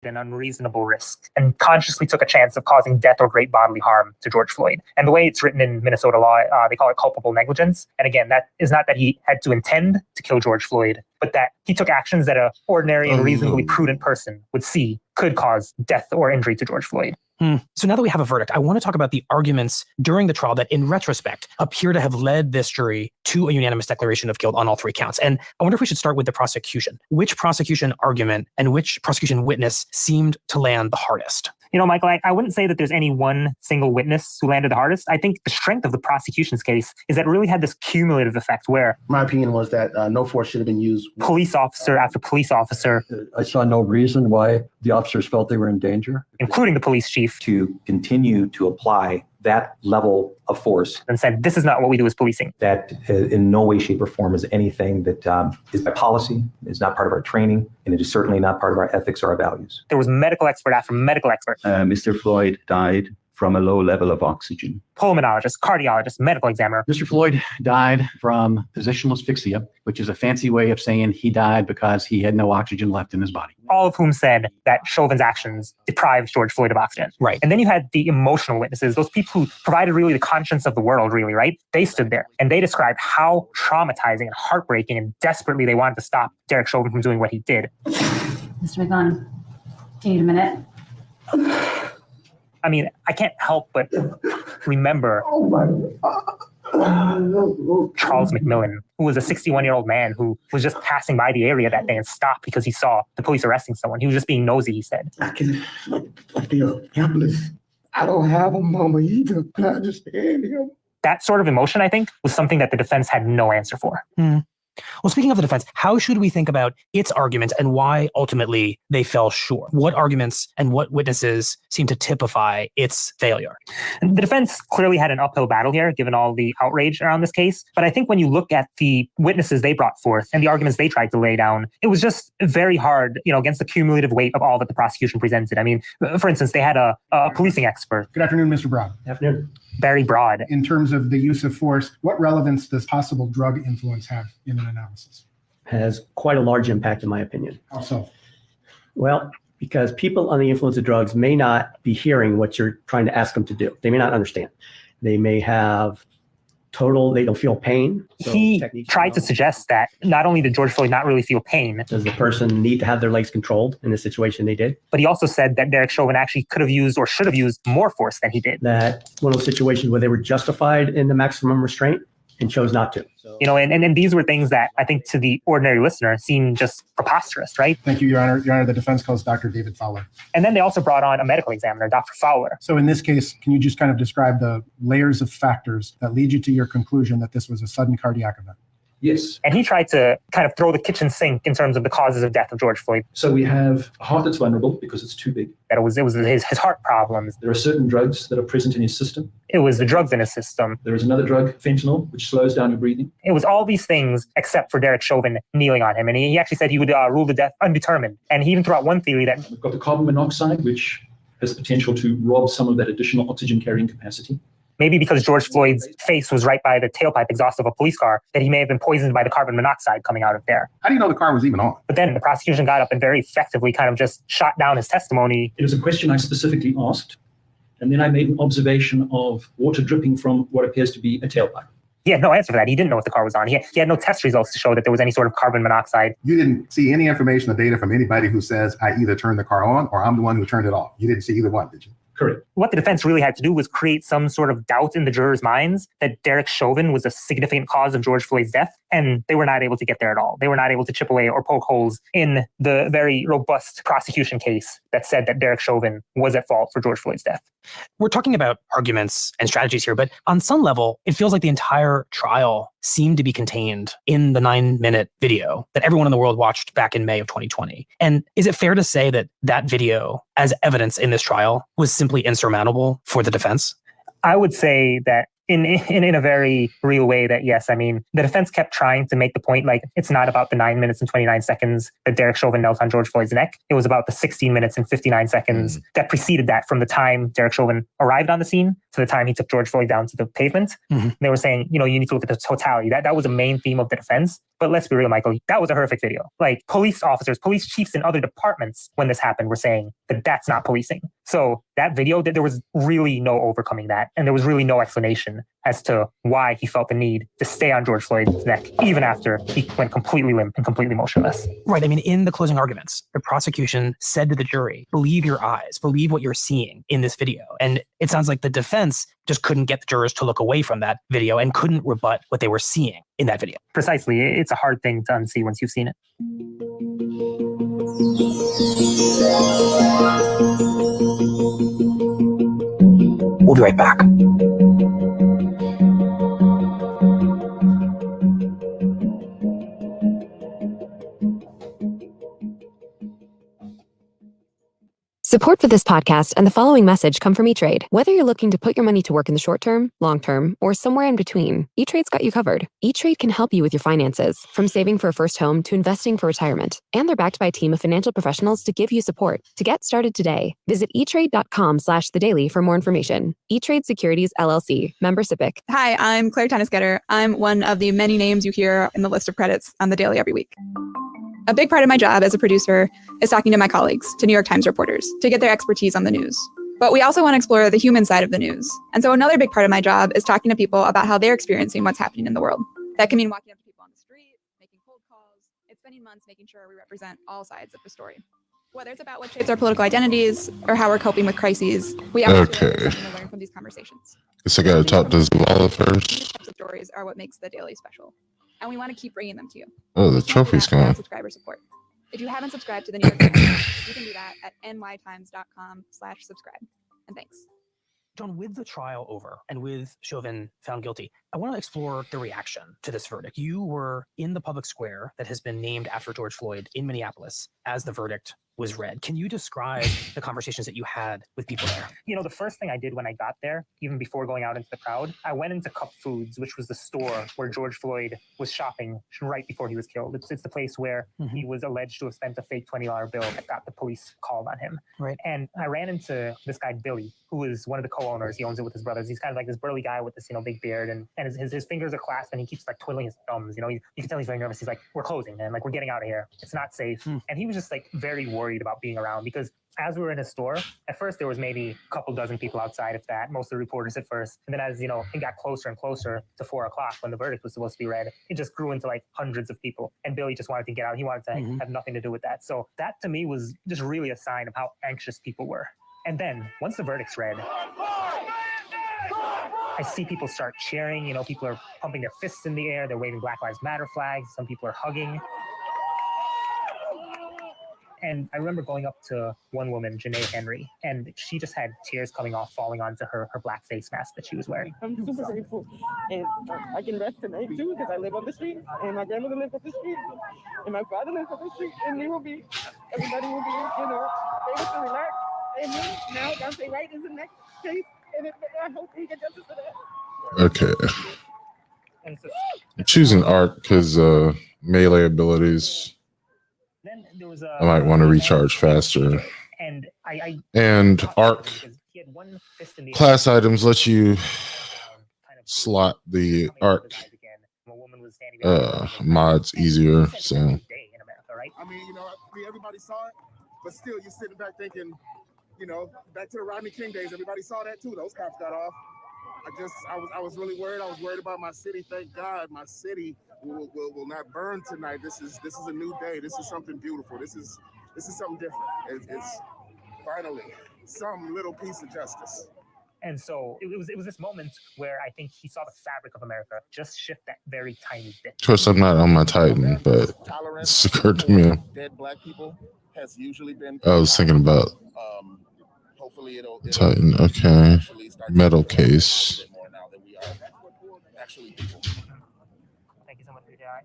an unreasonable risk and consciously took a chance of causing death or great bodily harm to George Floyd. And the way it's written in Minnesota law, they call it culpable negligence. And again, that is not that he had to intend to kill George Floyd, but that he took actions that an ordinary and reasonably prudent person would see could cause death or injury to George Floyd. So now that we have a verdict, I want to talk about the arguments during the trial that, in retrospect, appear to have led this jury to a unanimous declaration of guilt on all three counts. And I wonder if we should start with the prosecution. Which prosecution argument and which prosecution witness seemed to land the hardest? You know, Michael, I wouldn't say that there's any one single witness who landed the hardest. I think the strength of the prosecution's case is that it really had this cumulative effect where my opinion was that no force should have been used. Police officer after police officer. I saw no reason why the officers felt they were in danger. Including the police chief. To continue to apply that level of force. And said, this is not what we do as policing. That in no way, shape, or form is anything that is by policy, is not part of our training, and it is certainly not part of our ethics or our values. There was medical expert after medical expert. Mr. Floyd died from a low level of oxygen. Pulmonologist, cardiologist, medical examiner. Mr. Floyd died from positional asphyxia, which is a fancy way of saying he died because he had no oxygen left in his body. All of whom said that Chauvin's actions deprived George Floyd of oxygen. Right. And then you had the emotional witnesses, those people who provided really the conscience of the world, really, right? They stood there and they described how traumatizing and heartbreaking and desperately they wanted to stop Derek Chauvin from doing what he did. Mr. McGon, do you need a minute? I mean, I can't help but remember Charles McMillan, who was a 61-year-old man who was just passing by the area that day and stopped because he saw the police arresting someone. He was just being nosy, he said. I feel helpless. I don't have a mama either. I understand him. That sort of emotion, I think, was something that the defense had no answer for. Well, speaking of the defense, how should we think about its arguments and why ultimately they fell short? What arguments and what witnesses seem to typify its failure? And the defense clearly had an uphill battle here, given all the outrage around this case. But I think when you look at the witnesses they brought forth and the arguments they tried to lay down, it was just very hard, against the cumulative weight of all that the prosecution presented. I mean, for instance, they had a policing expert. Good afternoon, Mr. Broad. Afternoon. Very broad. In terms of the use of force, what relevance does possible drug influence have in an analysis? Has quite a large impact, in my opinion. How so? Well, because people on the influence of drugs may not be hearing what you're trying to ask them to do. They may not understand. They may have they don't feel pain. So he tried to suggest that not only did George Floyd not really feel pain. Does the person need to have their legs controlled in the situation they did? But he also said that Derek Chauvin actually could have used or should have used more force than he did. That one of those situations where they were justified in the maximum restraint and chose not to. So, and these were things that I think to the ordinary listener seem just preposterous, right? Thank you, Your Honor. Your Honor, the defense calls Dr. David Fowler. And then they also brought on a medical examiner, Dr. Fowler. So in this case, can you just kind of describe the layers of factors that lead you to your conclusion that this was a sudden cardiac event? Yes. And he tried to kind of throw the kitchen sink in terms of the causes of death of George Floyd. So we have a heart that's vulnerable because it's too big. That it was his heart problems. There are certain drugs that are present in his system. It was the drugs in his system. There is another drug, fentanyl, which slows down your breathing. It was all these things except for Derek Chauvin kneeling on him. And he actually said he would rule the death undetermined. And he even threw out one theory that... We've got the carbon monoxide, which has the potential to rob some of that additional oxygen carrying capacity. Maybe because George Floyd's face was right by the tailpipe exhaust of a police car, that he may have been poisoned by the carbon monoxide coming out of there. How do you know the car was even on? But then the prosecution got up and very effectively kind of just shot down his testimony. It was a question I specifically asked, and then I made an observation of water dripping from what appears to be a tailpipe. He had no answer for that. He didn't know if the car was on. He had no test results to show that there was any sort of carbon monoxide. You didn't see any information or data from anybody who says, I either turned the car on or I'm the one who turned it off. You didn't see either one, did you? Correct. What the defense really had to do was create some sort of doubt in the jurors' minds that Derek Chauvin was a significant cause of George Floyd's death, and they were not able to get there at all. They were not able to chip away or poke holes in the very robust prosecution case that said that Derek Chauvin was at fault for George Floyd's death. We're talking about arguments and strategies here, but on some level, it feels like the entire trial seemed to be contained in the 9-minute video that everyone in the world watched back in May of 2020. And is it fair to say that that video, as evidence in this trial, was simply insurmountable for the defense? I would say that in a very real way that, yes, I mean, the defense kept trying to make the point like it's not about the 9 minutes and 29 seconds that Derek Chauvin knelt on George Floyd's neck. It was about the 16 minutes and 59 seconds that preceded that, from the time Derek Chauvin arrived on the scene to the time he took George Floyd down to the pavement. They were saying, you need to look at the totality. That was a main theme of the defense. But let's be real, Michael, that was a horrific video. Like, police officers, police chiefs in other departments, when this happened, were saying that that's not policing. So that video, there was really no overcoming that. And there was really no explanation as to why he felt the need to stay on George Floyd's neck, even after he went completely limp and completely motionless. Right. I mean, in the closing arguments, the prosecution said to the jury, believe your eyes, believe what you're seeing in this video. And it sounds like the defense just couldn't get the jurors to look away from that video and couldn't rebut what they were seeing in that video. Precisely. It's a hard thing to unsee once you've seen it. We'll be right back. Support for this podcast and the following message come from E-Trade. Whether you're looking to put your money to work in the short term, long term, or somewhere in between, E-Trade's got you covered. E-Trade can help you with your finances, from saving for a first home to investing for retirement. And they're backed by a team of financial professionals to give you support. To get started today, visit etrade.com/thedaily for more information. E-Trade Securities LLC, member SIPC. Hi, I'm Claire Tennis-Getter. I'm one of the many names you hear in the list of credits on The Daily every week. A big part of my job as a producer is talking to my colleagues, to New York Times reporters, to get their expertise on the news. But we also want to explore the human side of the news. And so another big part of my job is talking to people about how they're experiencing what's happening in the world. That can mean walking up to people on the street, making cold calls. It's spending months making sure we represent all sides of the story. Whether it's about what shapes our political identities or how we're coping with crises, we have to learn from these conversations. Guess I gotta talk to Zavala first. These types of stories are what makes The Daily special. And we want to keep bringing them to you. Oh, the trophy's gone. Subscriber support. If you haven't subscribed to the New York Times, you can do that at nytimes.com/subscribe. And thanks. John, with the trial over and with Chauvin found guilty, I want to explore the reaction to this verdict. You were in the public square that has been named after George Floyd in Minneapolis as the verdict was read. Can you describe the conversations that you had with people there? The first thing I did when I got there, even before going out into the crowd, I went into Cup Foods, which was the store where George Floyd was shopping right before he was killed. It's the place where he was alleged to have spent a fake $20 bill that got the police called on him. Right. And I ran into this guy, Billy, who is one of the co-owners. He owns it with his brothers. He's kind of like this burly guy with this, big beard, and his fingers are clasped, and he keeps like twiddling his thumbs. You can tell he's very nervous. He's like, "We're closing, man. Like, we're getting out of here. It's not safe." And he was just like very worried about being around, because as we were in his store, at first there was maybe a couple dozen people outside, if that, most of the reporters at first. And then as, it got closer and closer to 4 o'clock when the verdict was supposed to be read, it just grew into like hundreds of people. And Billy just wanted to get out. He wanted to have nothing to do with that. So that to me was just really a sign of how anxious people were. And then once the verdict's read, I see people start cheering. People are pumping their fists in the air. They're waving Black Lives Matter flags. Some people are hugging. And I remember going up to one woman, Janae Henry, and she just had tears falling onto her black face mask that she was wearing. I'm super grateful. And I can rest tonight too, because I live on the street, and my grandmother lives on the street, and my father lives on the street, and everybody will be, able to relax. And then now Dante Wright is the next case, and I hope he gets justice for that. Okay. I'm choosing art because melee abilities. I might want to recharge faster. And arc class items let you slot the arc mods easier. So everybody saw it, but still you're sitting back thinking, back to the Rodney King days, everybody saw that too. Those cops got off. I was really worried. I was worried about my city. Thank God my city will not burn tonight. This is a new day. This is something beautiful. This is something different. It's finally some little piece of justice. And so it was this moment where I think he saw the fabric of America just shift that very tiny bit. Of course, I'm not on my Titan, but it's occurred to me. Dead Black people has usually been. I was thinking about hopefully it'll Titan. Okay, metal case. Thank you so much for your time.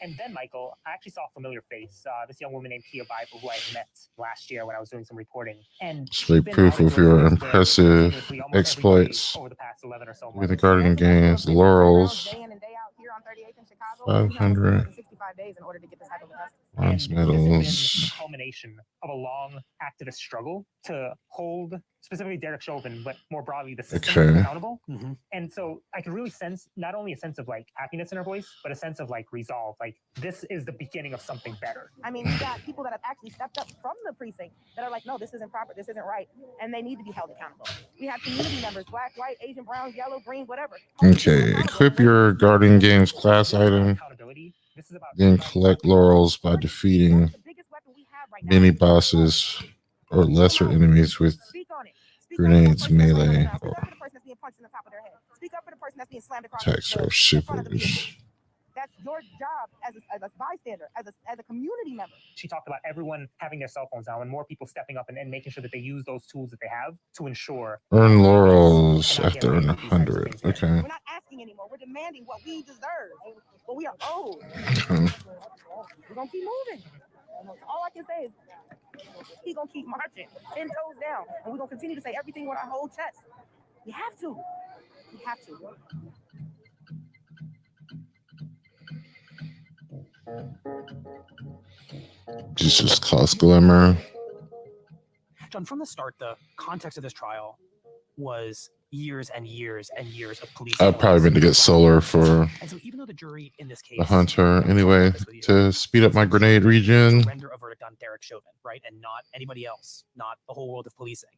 And then, Michael, I actually saw a familiar face, this young woman named Kia Bible, who I had met last year when I was doing some reporting. And Display proof of your impressive exploits over the past 11 or so with the months. Guardian Games, the Laurels, 500 bronze And this has been medals. the culmination of a long activist struggle to hold specifically Derek Chauvin, but more broadly the system Okay. accountable. And so I could really sense not only a sense of like happiness in her voice, but a sense of like resolve. Like this is the beginning of something better. I mean, we got people that have actually stepped up from the precinct that are like, no, this isn't proper, this isn't right, and they need to be held accountable. We have community members, black, white, Asian, brown, yellow, green, whatever. Okay, equip your Guardian Games class item, then collect laurels by defeating mini bosses or lesser enemies with grenades, melee, or attacks or supers. That's your job as a bystander, as a community member. She talked about everyone having their cell phones now and more people stepping up and making sure that they use those tools that they have to ensure. Earn laurels after earning 100. Okay. We're not asking anymore. We're demanding what we deserve, what we are owed. Okay. We're going to keep moving. All I can say is he's going to keep marching 10 toes down. And we're going to continue to say everything with our whole chest. We have to. We have to. Jesus Claus Glimmer. John, from the start, the context of this trial was years and years and years of police. I've probably been to get solar for And so even though the jury in this case, the hunter. Anyway, to speed up my grenade region. render a verdict on Derek Chauvin, right? And not anybody else, not the whole world of policing.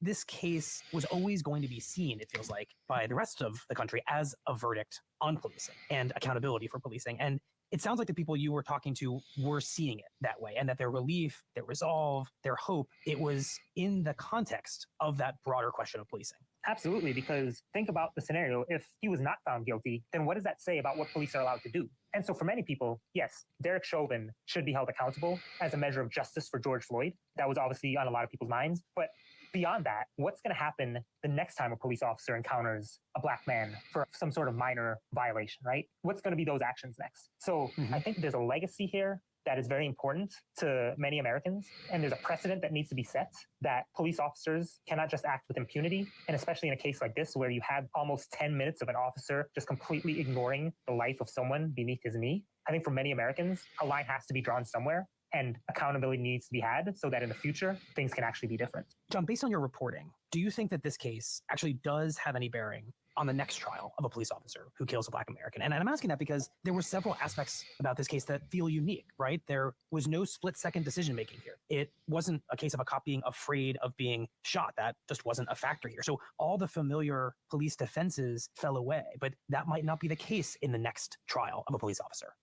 This case was always going to be seen, it feels like, by the rest of the country as a verdict on policing and accountability for policing. And it sounds like the people you were talking to were seeing it that way, and that their relief, their resolve, their hope, it was in the context of that broader question of policing. Absolutely, because think about the scenario. If he was not found guilty, then what does that say about what police are allowed to do? And so for many people, yes, Derek Chauvin should be held accountable as a measure of justice for George Floyd. That was obviously on a lot of people's minds. But beyond that, what's going to happen the next time a police officer encounters a black man for some sort of minor violation, right? What's going to be those actions next? So I think there's a legacy here that is very important to many Americans. And there's a precedent that needs to be set that police officers cannot just act with impunity. And especially in a case like this, where you had almost 10 minutes of an officer just completely ignoring the life of someone beneath his knee. I think for many Americans, a line has to be drawn somewhere. And accountability needs to be had so that in the future, things can actually be different. John, based on your reporting, do you think that this case actually does have any bearing on the next trial of a police officer who kills a black American? And I'm asking that because there were several aspects about this case that feel unique, right? There was no split-second decision-making here. It wasn't a case of a cop being afraid of being shot. That just wasn't a factor here. So all the familiar police defenses fell away, but that might not be the case in the next trial of a police officer.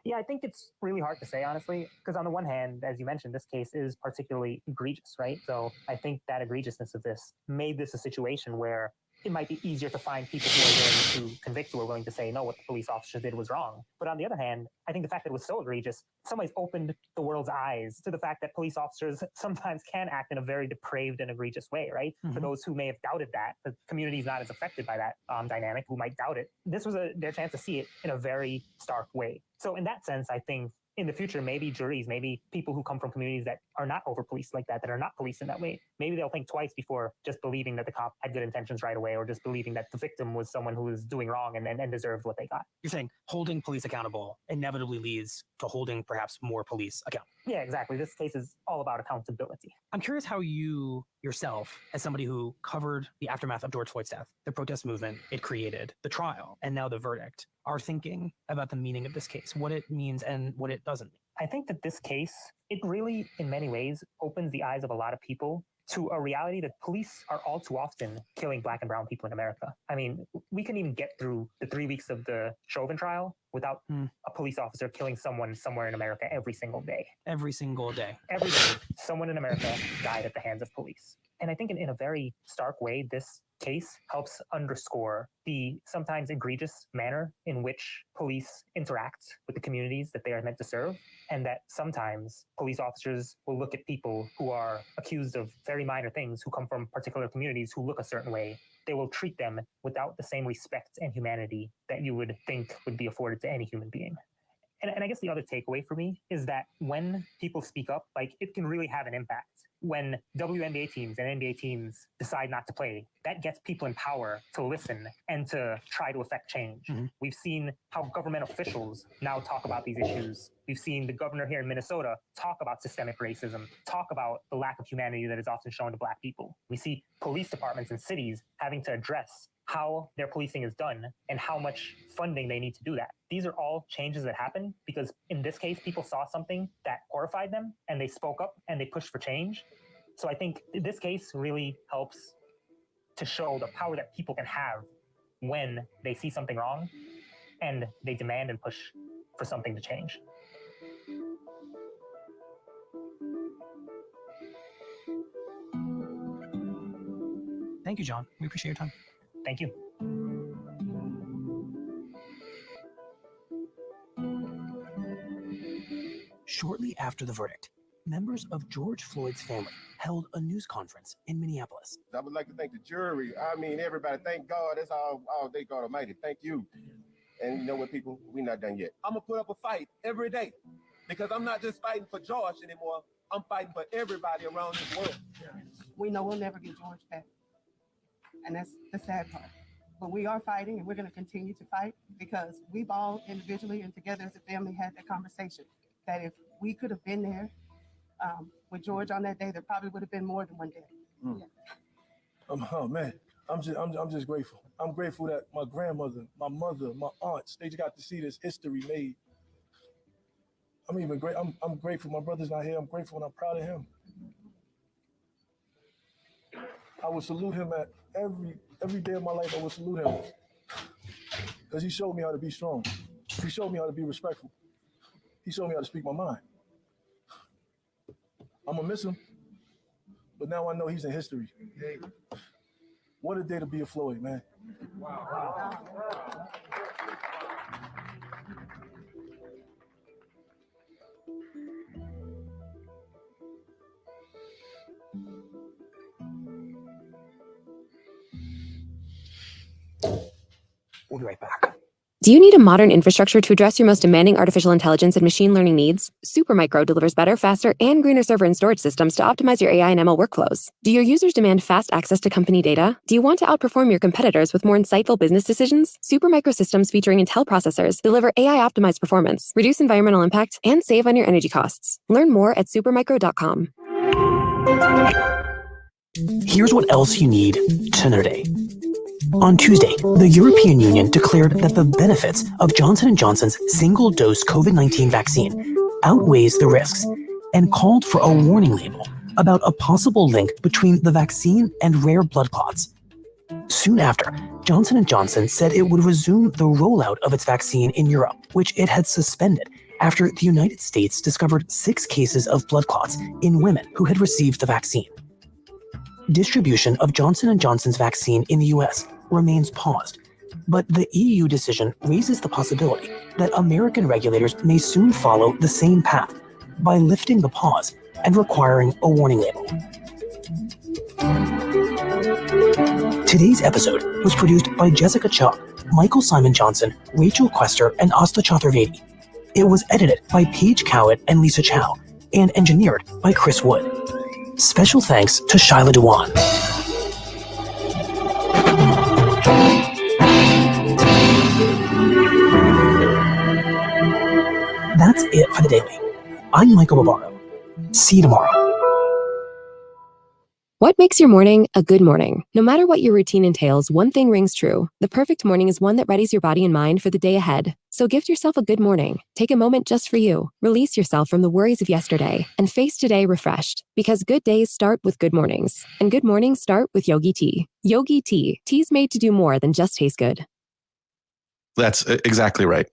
Yeah, I think it's really hard to say, honestly, because on the one hand, as you mentioned, this case is particularly egregious, right? So I think that egregiousness of this made this a situation where it might be easier to find people who are willing to convict, who are willing to say, no, what the police officer did was wrong. But on the other hand, I think the fact that it was so egregious, in some ways opened the world's eyes to the fact that police officers sometimes can act in a very depraved and egregious way, right? For those who may have doubted that, the community is not as affected by that dynamic, who might doubt it. This was their chance to see it in a very stark way. So in that sense, I think in the future, maybe juries, maybe people who come from communities that are not over-policed like that are not policed in that way, maybe they'll think twice before just believing that the cop had good intentions right away, or just believing that the victim was someone who was doing wrong and deserved what they got. You're saying holding police accountable inevitably leads to holding perhaps more police accountable. Yeah, exactly. This case is all about accountability. I'm curious how you yourself, as somebody who covered the aftermath of George Floyd's death, the protest movement it created, the trial, and now the verdict, are thinking about the meaning of this case, what it means and what it doesn't mean. I think that this case, it really, in many ways, opens the eyes of a lot of people to a reality that police are all too often killing black and brown people in America. I mean, we couldn't even get through the 3 weeks of the Chauvin trial without a police officer killing someone somewhere in America every single day. Every single day. Every day, someone in America died at the hands of police. And I think in a very stark way, this case helps underscore the sometimes egregious manner in which police interact with the communities that they are meant to serve, and that sometimes police officers will look at people who are accused of very minor things, who come from particular communities, who look a certain way. They will treat them without the same respect and humanity that you would think would be afforded to any human being. And I guess the other takeaway for me is that when people speak up, like, it can really have an impact. When WNBA teams and NBA teams decide not to play, that gets people in power to listen and to try to affect change. We've seen how government officials now talk about these issues. We've seen the governor here in Minnesota talk about systemic racism, talk about the lack of humanity that is often shown to Black people. We see police departments in cities having to address how their policing is done and how much funding they need to do that. These are all changes that happen because in this case, people saw something that horrified them and they spoke up and they pushed for change. So I think this case really helps to show the power that people can have when they see something wrong and they demand and push for something to change. Thank you, John. We appreciate your time. Thank you. Shortly after the verdict, members of George Floyd's family held a news conference in Minneapolis. I would like to thank the jury. I mean, everybody. Thank God. That's all day, God Almighty. Thank you. And you know what, people? We're not done yet. I'm going to put up a fight every day because I'm not just fighting for George anymore. I'm fighting for everybody around this world. We know we'll never get George back. And that's the sad part. But we are fighting, and we're going to continue to fight because we've all individually and together as a family had that conversation that if we could have been there with George on that day, there probably would have been more than one day. Oh man, I'm just grateful. I'm grateful that my grandmother, my mother, my aunts, they just got to see this history made. I'm even great. I'm grateful. My brother's not here. I'm grateful and I'm proud of him. I would salute him at every day of my life. I would salute him because he showed me how to be strong. He showed me how to be respectful. He showed me how to speak my mind. I'm gonna miss him, but now I know he's in history. What a day to be a Floyd, man. Wow. We'll be right back. Do you need a modern infrastructure to address your most demanding artificial intelligence and machine learning needs? Supermicro delivers better, faster, and greener server and storage systems to optimize your AI and ML workflows. Do your users demand fast access to company data? Do you want to outperform your competitors with more insightful business decisions? Supermicro systems featuring Intel processors deliver AI-optimized performance, reduce environmental impact, and save on your energy costs. Learn more at supermicro.com. Here's what else you need to know today. On Tuesday, the European Union declared that the benefits of Johnson & Johnson's single-dose COVID-19 vaccine outweighs the risks and called for a warning label about a possible link between the vaccine and rare blood clots. Soon after, Johnson & Johnson said it would resume the rollout of its vaccine in Europe, which it had suspended after the United States discovered 6 cases of blood clots in women who had received the vaccine. Distribution of Johnson & Johnson's vaccine in the US remains paused, but the EU decision raises the possibility that American regulators may soon follow the same path by lifting the pause and requiring a warning label. Today's episode was produced by Jessica Chuck, Michael Simon Johnson, Rachel Quester, and Asta Chaturvedi. It was edited by Paige Cowett and Lisa Chow, and engineered by Chris Wood. Special thanks to Shyla Dewan. That's it for the Daily. I'm Michael Barbaro. See you tomorrow. What makes your morning a good morning? No matter what your routine entails, one thing rings true. The perfect morning is one that readies your body and mind for the day ahead. So gift yourself a good morning. Take a moment just for you. Release yourself from the worries of yesterday and face today refreshed. Because good days start with good mornings. And good mornings start with Yogi Tea. Yogi Tea. Tea's made to do more than just taste good. That's exactly right.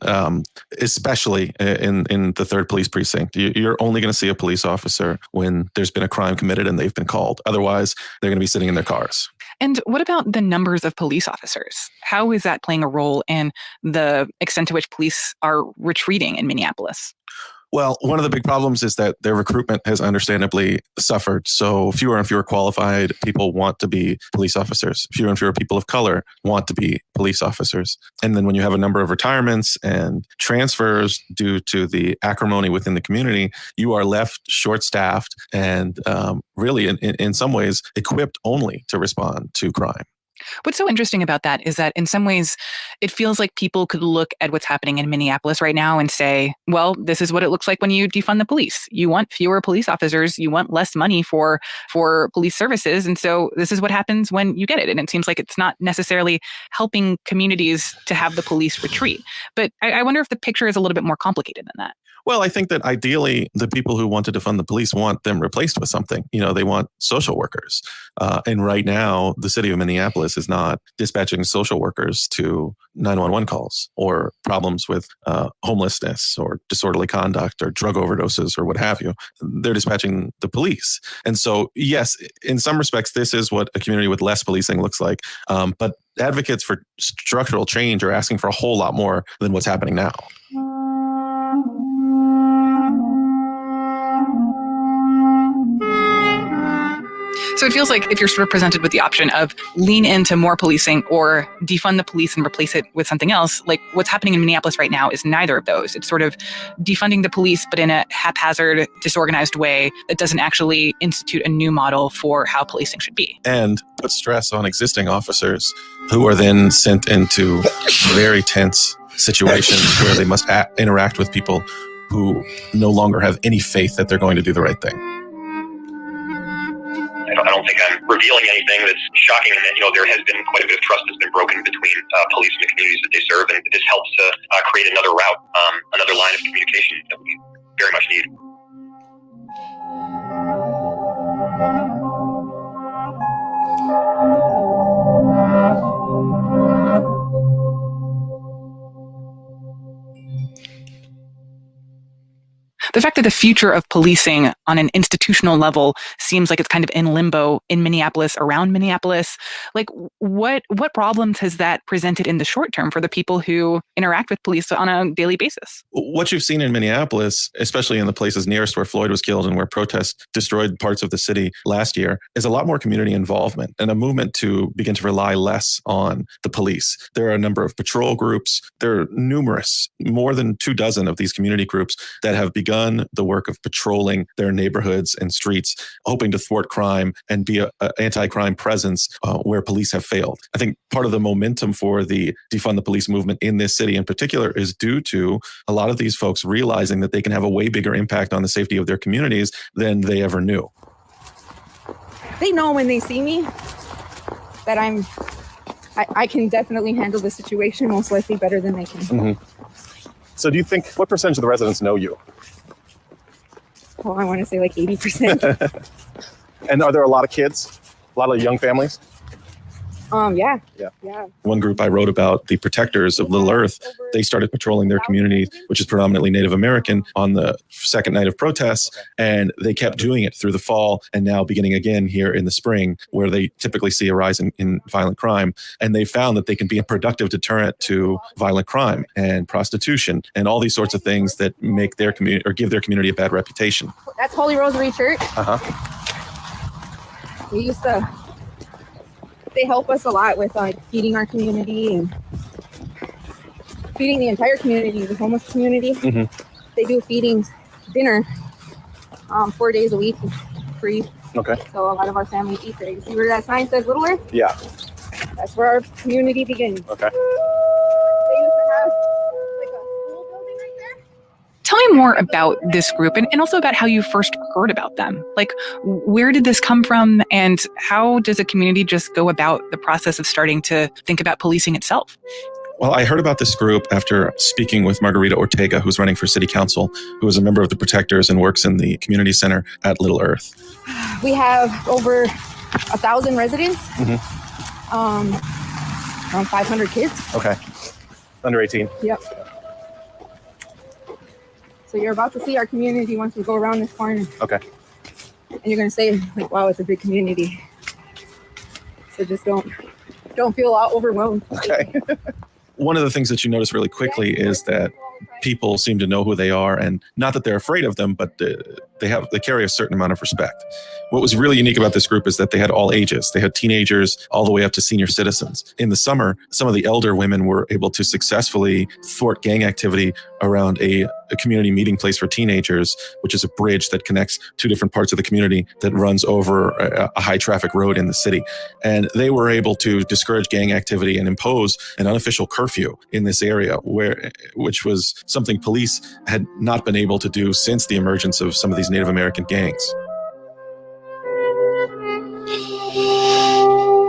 Especially in the 3rd Police Precinct. You're only going to see a police officer when there's been a crime committed and they've been called. Otherwise, they're going to be sitting in their cars. And what about the numbers of police officers? How is that playing a role in the extent to which police are retreating in Minneapolis? Well, one of the big problems is that their recruitment has understandably suffered. So fewer and fewer qualified people want to be police officers. Fewer and fewer people of color want to be police officers. And then when you have a number of retirements and transfers due to the acrimony within the community, you are left short-staffed and really, in some ways, equipped only to respond to crime. What's so interesting about that is that in some ways, it feels like people could look at what's happening in Minneapolis right now and say, well, this is what it looks like when you defund the police. You want fewer police officers. You want less money for police services. And so this is what happens when you get it. And it seems like it's not necessarily helping communities to have the police retreat. But I wonder if the picture is a little bit more complicated than that. Well, I think that ideally the people who want to defund the police want them replaced with something. They want social workers. And right now, the city of Minneapolis is not dispatching social workers to 911 calls or problems with homelessness or disorderly conduct or drug overdoses or what have you. They're dispatching the police. And so, yes, in some respects, this is what a community with less policing looks like. But advocates for structural change are asking for a whole lot more than what's happening now. So it feels like if you're sort of presented with the option of lean into more policing or defund the police and replace it with something else, like what's happening in Minneapolis right now is neither of those. It's sort of defunding the police, but in a haphazard, disorganized way that doesn't actually institute a new model for how policing should be. And put stress on existing officers who are then sent into very tense situations where they must interact with people who no longer have any faith that they're going to do the right thing. I don't think I'm revealing anything that's shocking, and that there has been quite a bit of trust that's been broken between police and the communities that they serve, and this helps to create another route, another line of communication that we very much need. The fact that the future of policing on an institutional level seems like it's kind of in limbo in Minneapolis, around Minneapolis, like what problems has that presented in the short term for the people who interact with police on a daily basis? What you've seen in Minneapolis, especially in the places nearest where Floyd was killed and where protests destroyed parts of the city last year, is a lot more community involvement and a movement to begin to rely less on the police. There are a number of patrol groups. There are numerous, more than 24 of these community groups that have begun the work of patrolling their neighborhoods and streets, hoping to thwart crime and be an anti-crime presence where police have failed. I think part of the momentum for the defund the police movement in this city in particular is due to a lot of these folks realizing that they can have a way bigger impact on the safety of their communities than they ever knew. They know when they see me that I can definitely handle the situation most likely better than they can. Mm-hmm. So do you think, what percentage of the residents know you? Oh, I want to say like 80%. And are there a lot of kids? A lot of young families? Yeah. One group I wrote about, the Protectors of Little Earth, they started patrolling their community, which is predominantly Native American, on the second night of protests. And they kept doing it through the fall and now beginning again here in the spring, where they typically see a rise in violent crime. And they found that they can be a productive deterrent to violent crime and prostitution and all these sorts of things that make their community or give their community a bad reputation. That's Holy Rosary Church. They help us a lot with feeding our community and feeding the entire community, the homeless community. Mm-hmm. They do feedings, dinner, 4 days a week, free. Okay. So a lot of our families eat there. You see where that sign says Little Earth? Yeah. That's where our community begins. Okay. They used to have like a school building right there. Tell me more about this group and also about how you first heard about them. Like, where did this come from and how does a community just go about the process of starting to think about policing itself? Well, I heard about this group after speaking with Margarita Ortega, who's running for city council, who is a member of the Protectors and works in the community center at Little Earth. We have over 1,000 residents, around 500 kids. Okay. Under 18. Yep. So you're about to see our community once we go around this corner. Okay. And you're going to say, like, wow, it's a big community. So just don't feel all overwhelmed. Okay. One of the things that you notice really quickly is that people seem to know who they are, and not that they're afraid of them, but they carry a certain amount of respect. What was really unique about this group is that they had all ages. They had teenagers all the way up to senior citizens. In the summer, some of the elder women were able to successfully thwart gang activity around a community meeting place for teenagers, which is a bridge that connects two different parts of the community that runs over a high traffic road in the city. And they were able to discourage gang activity and impose an unofficial curfew in this area, which was something police had not been able to do since the emergence of some of these Native American gangs.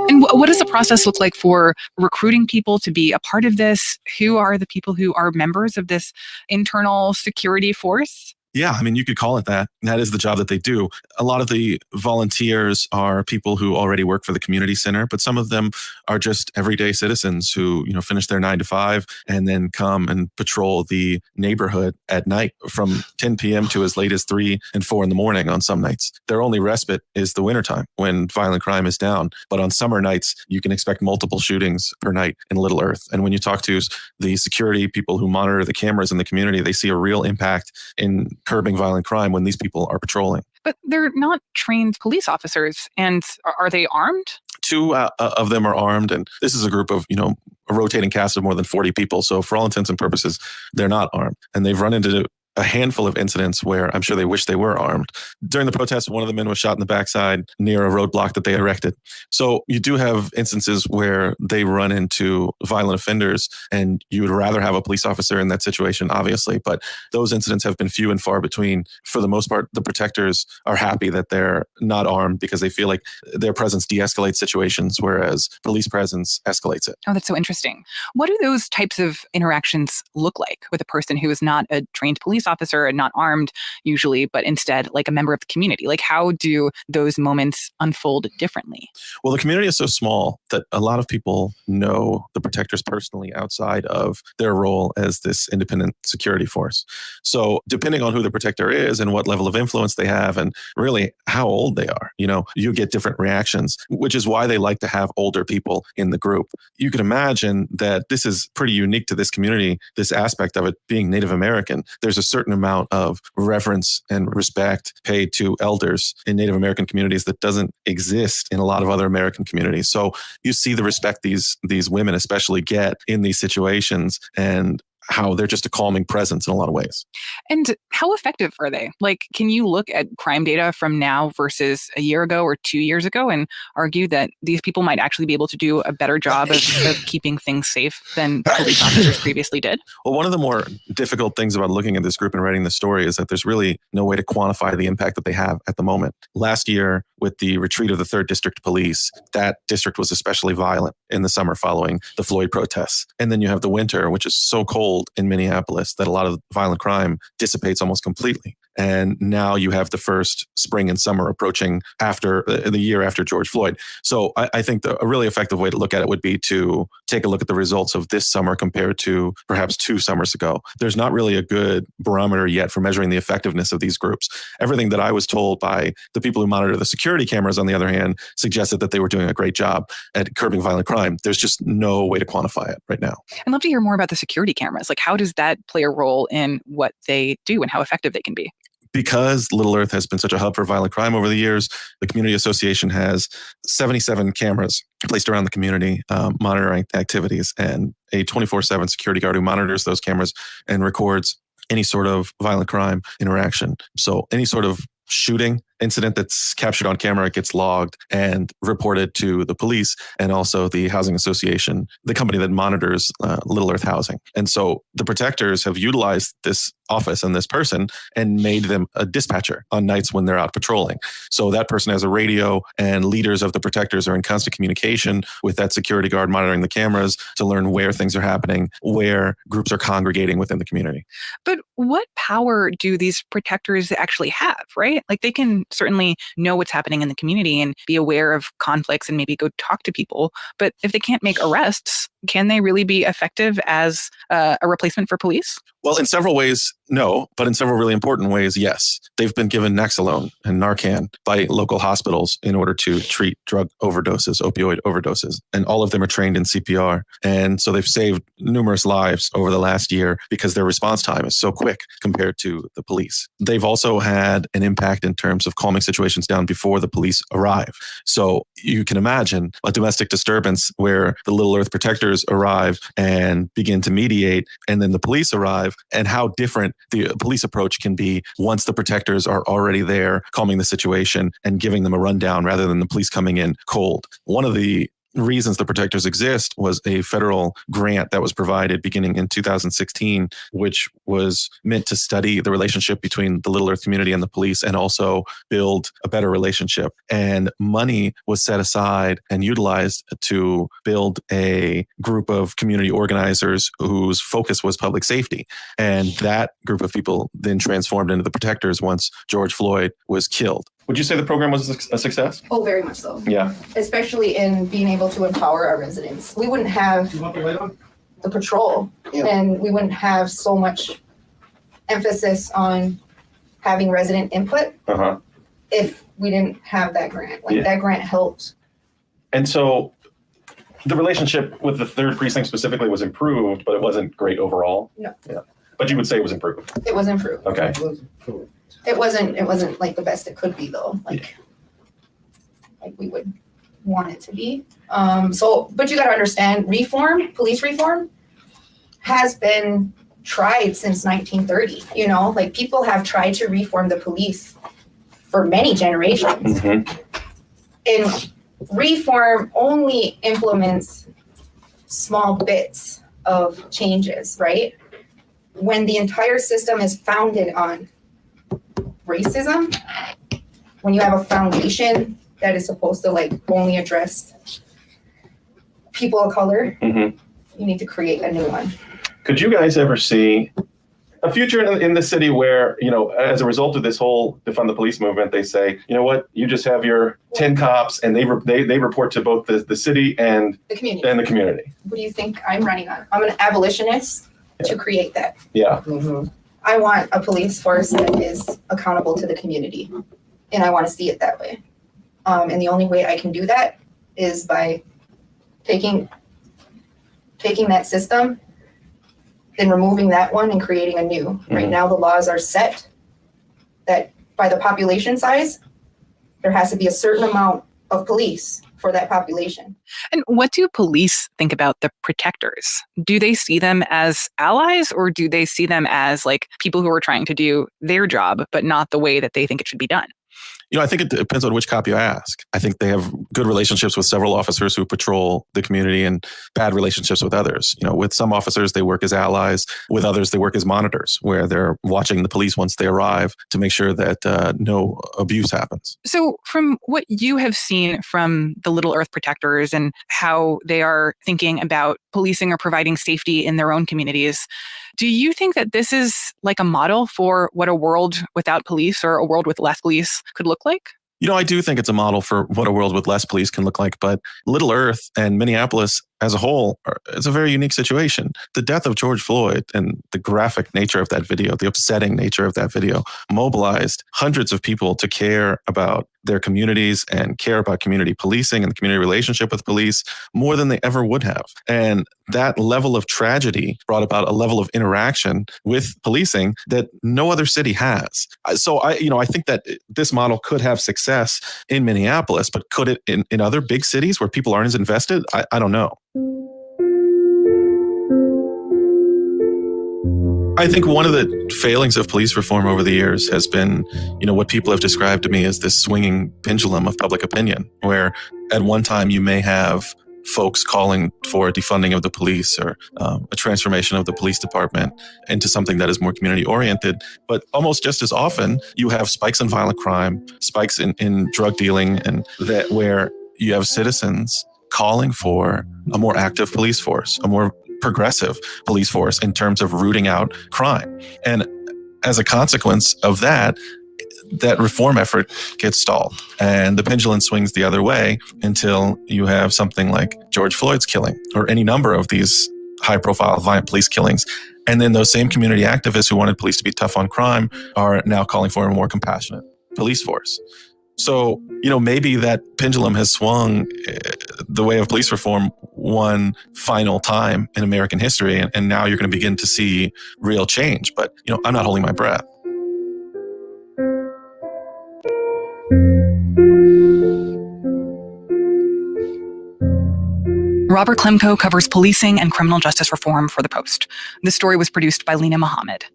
And what does the process look like for recruiting people to be a part of this? Who are the people who are members of this internal security force? Yeah, I mean, you could call it that. That is the job that they do. A lot of the volunteers are people who already work for the community center, but some of them are just everyday citizens who, finish their 9 to 5 and then come and patrol the neighborhood at night from 10 p.m. to as late as 3 and 4 in the morning on some nights. Their only respite is the wintertime when violent crime is down. But on summer nights, you can expect multiple shootings per night in Little Earth. And when you talk to the security people who monitor the cameras in the community, they see a real impact in curbing violent crime when these people are patrolling. But they're not trained police officers. And are they armed? 2 of them are armed. And this is a group of, a rotating cast of more than 40 people. So for all intents and purposes, they're not armed. And they've run into a handful of incidents where I'm sure they wish they were armed. During the protest, one of the men was shot in the backside near a roadblock that they erected. So you do have instances where they run into violent offenders, and you would rather have a police officer in that situation, obviously. But those incidents have been few and far between. For the most part, the protectors are happy that they're not armed because they feel like their presence de-escalates situations, whereas police presence escalates it. Oh, that's so interesting. What do those types of interactions look like with a person who is not a trained police officer and not armed usually, but instead like a member of the community? Like, how do those moments unfold differently? Well, the community is so small that a lot of people know the protectors personally outside of their role as this independent security force. So depending on who the protector is and what level of influence they have and really how old they are, you get different reactions, which is why they like to have older people in the group. You can imagine that this is pretty unique to this community, this aspect of it being Native American. There's a certain amount of reverence and respect paid to elders in Native American communities that doesn't exist in a lot of other American communities. So you see the respect these women especially get in these situations, and how they're just a calming presence in a lot of ways. And how effective are they? Like, can you look at crime data from now versus a year ago or 2 years ago and argue that these people might actually be able to do a better job of keeping things safe than police officers previously did? Well, one of the more difficult things about looking at this group and writing the story is that there's really no way to quantify the impact that they have at the moment. Last year, with the retreat of the 3rd District Police, that district was especially violent in the summer following the Floyd protests. And then you have the winter, which is so cold in Minneapolis that a lot of violent crime dissipates almost completely. And now you have the first spring and summer approaching after the year after George Floyd. So I think a really effective way to look at it would be to take a look at the results of this summer compared to perhaps 2 summers ago. There's not really a good barometer yet for measuring the effectiveness of these groups. Everything that I was told by the people who monitor the security cameras, on the other hand, suggested that they were doing a great job at curbing violent crime. There's just no way to quantify it right now. I'd love to hear more about the security cameras. Like, how does that play a role in what they do and how effective they can be? Because Little Earth has been such a hub for violent crime over the years, the Community Association has 77 cameras placed around the community monitoring activities, and a 24/7 security guard who monitors those cameras and records any sort of violent crime interaction. So any sort of shooting incident that's captured on camera gets logged and reported to the police and also the housing association, the company that monitors Little Earth housing. And so the protectors have utilized this office and this person and made them a dispatcher on nights when they're out patrolling. So that person has a radio, and leaders of the protectors are in constant communication with that security guard monitoring the cameras to learn where things are happening, where groups are congregating within the community. But what power do these protectors actually have, right? Like, they can certainly know what's happening in the community and be aware of conflicts and maybe go talk to people. But if they can't make arrests, can they really be effective as a replacement for police? Well, in several ways, no, but in several really important ways, yes. They've been given Nexalone and Narcan by local hospitals in order to treat drug overdoses, opioid overdoses. And all of them are trained in CPR. And so they've saved numerous lives over the last year because their response time is so quick compared to the police. They've also had an impact in terms of calming situations down before the police arrive. So you can imagine a domestic disturbance where the Little Earth protectors arrive and begin to mediate, and then the police arrive, and how different the police approach can be once the protectors are already there calming the situation and giving them a rundown rather than the police coming in cold. One of the reasons the protectors exist was a federal grant that was provided beginning in 2016, which was meant to study the relationship between the Little Earth community and the police and also build a better relationship. And money was set aside and utilized to build a group of community organizers whose focus was public safety. And that group of people then transformed into the protectors once George Floyd was killed. Would you say the program was a success? Oh, very much so. Yeah. Especially in being able to empower our residents. We wouldn't have the patrol and we wouldn't have so much emphasis on having resident input if we didn't have that grant. Like that grant helped. And so the relationship with the 3rd precinct specifically was improved, but it wasn't great overall. No. Yeah. But you would say it was improved. It was improved. Okay. It wasn't like the best it could be though. Like we would want it to be. But you got to understand, police reform has been tried since 1930. You know, like people have tried to reform the police for many generations. And reform only implements small bits of changes, right? When the entire system is founded on racism, when you have a foundation that is supposed to like only address people of color, you need to create a new one. Could you guys ever see a future in the city where, you know, as a result of this whole defund the police movement, they say, you know what, you just have your 10 cops and they report to both the city and the community. What do you think I'm running on? I'm an abolitionist to create that. Yeah. I want a police force that is accountable to the community, and I want to see it that way. And the only way I can do that is by taking that system and removing that one and creating a new. Right now, the laws are set that by the population size, there has to be a certain amount of police for that population. And what do police think about the protectors? Do they see them as allies, or do they see them as like people who are trying to do their job, but not the way that they think it should be done? You know, I think it depends on which cop you ask. I think they have good relationships with several officers who patrol the community and bad relationships with others. You know, with some officers, they work as allies. With others, they work as monitors, where they're watching the police once they arrive to make sure that no abuse happens. So from what you have seen from the Little Earth protectors and how they are thinking about policing or providing safety in their own communities, do you think that this is like a model for what a world without police or a world with less police could look like? You know, I do think it's a model for what a world with less police can look like, but Little Earth and Minneapolis as a whole, it's a very unique situation. The death of George Floyd and the graphic nature of that video, the upsetting nature of that video, mobilized hundreds of people to care about their communities and care about community policing and the community relationship with police more than they ever would have. And that level of tragedy brought about a level of interaction with policing that no other city has. So I think that this model could have success in Minneapolis, but could it in other big cities where people aren't as invested? I don't know. I think one of the failings of police reform over the years has been, you know, what people have described to me as this swinging pendulum of public opinion, where at one time you may have folks calling for a defunding of the police or a transformation of the police department into something that is more community oriented. But almost just as often, you have spikes in violent crime, spikes in drug dealing, and that where you have citizens calling for a more active police force, a more progressive police force in terms of rooting out crime. And as a consequence of that, that reform effort gets stalled and the pendulum swings the other way until you have something like George Floyd's killing or any number of these high-profile violent police killings And then those same community activists who wanted police to be tough on crime are now calling for a more compassionate police force. So, maybe that pendulum has swung the way of police reform one final time in American history. And now you're going to begin to see real change. But, I'm not holding my breath. Robert Klemko covers policing and criminal justice reform for The Post. This story was produced by Lena Mohammed.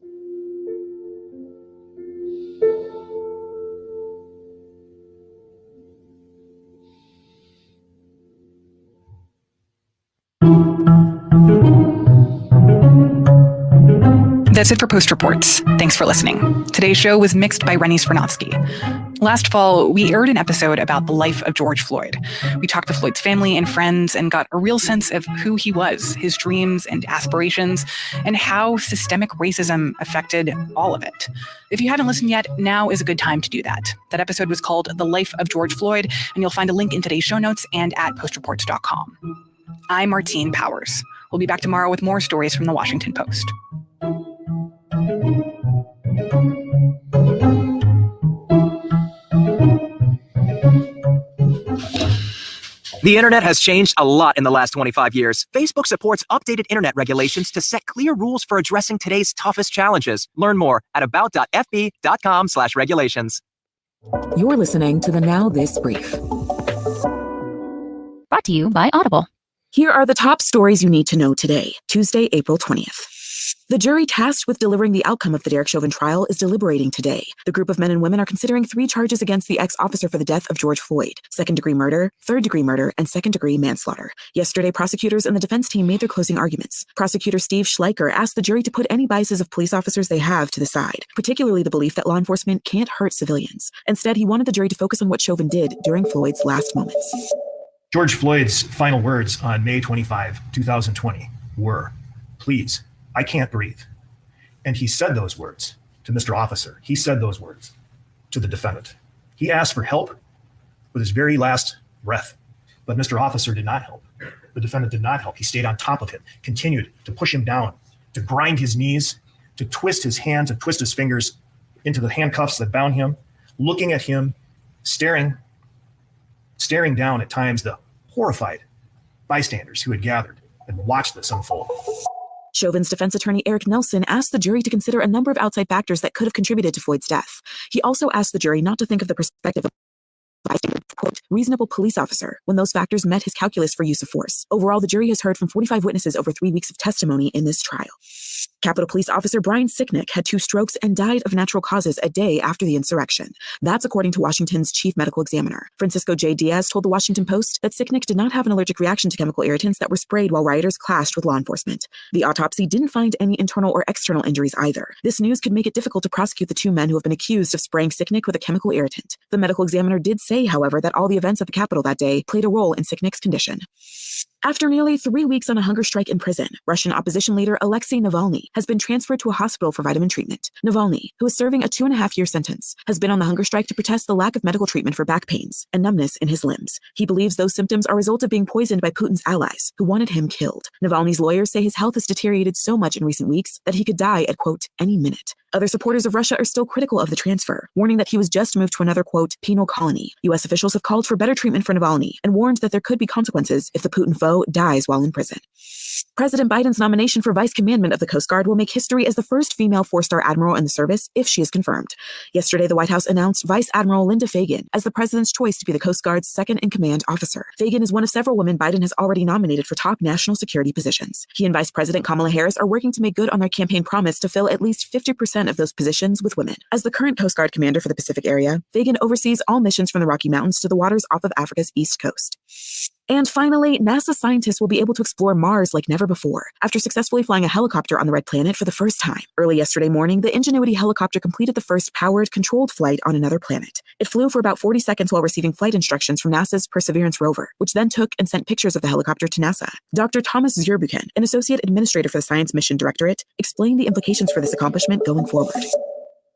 That's it for Post Reports. Thanks for listening. Today's show was mixed by Rennie Svirnovsky. Last fall, we aired an episode about the life of George Floyd. We talked to Floyd's family and friends and got a real sense of who he was, his dreams and aspirations, and how systemic racism affected all of it. If you haven't listened yet, now is a good time to do that. That episode was called The Life of George Floyd, and you'll find a link in today's show notes and at postreports.com. I'm Martine Powers. We'll be back tomorrow with more stories from the Washington Post. The internet has changed a lot in the last 25 years. Facebook supports updated internet regulations to set clear rules for addressing today's toughest challenges. Learn more at about.fb.com/regulations. You're listening to the Now This Brief. Brought to you by Audible. Here are the top stories you need to know today, Tuesday, April 20th. The jury tasked with delivering the outcome of the Derek Chauvin trial is deliberating today. The group of men and women are considering 3 charges against the ex-officer for the death of George Floyd: second-degree murder, third-degree murder, and second-degree manslaughter. Yesterday, prosecutors and the defense team made their closing arguments. Prosecutor Steve Schleicher asked the jury to put any biases of police officers they have to the side, particularly the belief that law enforcement can't hurt civilians. Instead, he wanted the jury to focus on what Chauvin did during Floyd's last moments. George Floyd's final words on May 25, 2020 were, "Please, I can't breathe." And he said those words to Mr. Officer. He said those words to the defendant. He asked for help with his very last breath, but Mr. Officer did not help. The defendant did not help. He stayed on top of him, continued to push him down, to grind his knees, to twist his hands and twist his fingers into the handcuffs that bound him, looking at him, staring down at times the horrified bystanders who had gathered and watched this unfold. Chauvin's defense attorney Eric Nelson asked the jury to consider a number of outside factors that could have contributed to Floyd's death. He also asked the jury not to think of the perspective of bystander, quote, reasonable police officer when those factors met his calculus for use of force. Overall, the jury has heard from 45 witnesses over 3 weeks of testimony in this trial. Capitol Police Officer Brian Sicknick had 2 strokes and died of natural causes a day after the insurrection. That's according to Washington's chief medical examiner. Francisco J. Diaz told the Washington Post that Sicknick did not have an allergic reaction to chemical irritants that were sprayed while rioters clashed with law enforcement. The autopsy didn't find any internal or external injuries either. This news could make it difficult to prosecute the 2 men who have been accused of spraying Sicknick with a chemical irritant. The medical examiner did say, however, that all the events at the Capitol that day played a role in Sicknick's condition. After nearly 3 weeks on a hunger strike in prison, Russian opposition leader Alexei Navalny has been transferred to a hospital for vitamin treatment. Navalny, who is serving a 2.5-year sentence, has been on the hunger strike to protest the lack of medical treatment for back pains and numbness in his limbs. He believes those symptoms are a result of being poisoned by Putin's allies, who wanted him killed. Navalny's lawyers say his health has deteriorated so much in recent weeks that he could die at, quote, any minute. Other supporters of Russia are still critical of the transfer, warning that he was just moved to another, quote, penal colony. U.S. officials have called for better treatment for Navalny and warned that there could be consequences if the Putin foe dies while in prison. President Biden's nomination for vice commandment of the Coast Guard will make history as the first female 4-star admiral in the service if she is confirmed. Yesterday, the White House announced Vice Admiral Linda Fagan as the president's choice to be the Coast Guard's second-in-command officer. Fagan is one of several women Biden has already nominated for top national security positions. He and Vice President Kamala Harris are working to make good on their campaign promise to fill at least 50% of those positions with women. As the current Coast Guard commander for the Pacific area, Fagan oversees all missions from the Rocky Mountains to the waters off of Africa's east coast. And finally, NASA scientists will be able to explore Mars like never before after successfully flying a helicopter on the Red Planet for the first time. Early yesterday morning, the Ingenuity helicopter completed the first powered, controlled flight on another planet. It flew for about 40 seconds while receiving flight instructions from NASA's Perseverance rover, which then took and sent pictures of the helicopter to NASA. Dr. Thomas Zurbuchen, an associate administrator for the Science Mission Directorate, explained the implications for this accomplishment going forward.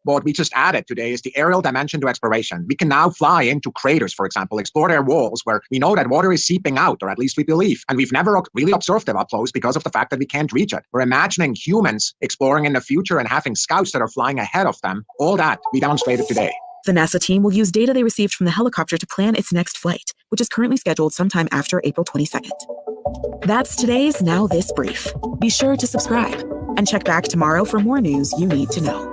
What we just added today is the aerial dimension to exploration. We can now fly into craters, for example, explore their walls where we know that water is seeping out, or at least we believe. And we've never really observed them up close because of the fact that we can't reach it. We're imagining humans exploring in the future and having scouts that are flying ahead of them. All that we demonstrated today. The NASA team will use data they received from the helicopter to plan its next flight, which is currently scheduled sometime after April 22nd. That's today's Now This Brief. Be sure to subscribe and check back tomorrow for more news you need to know.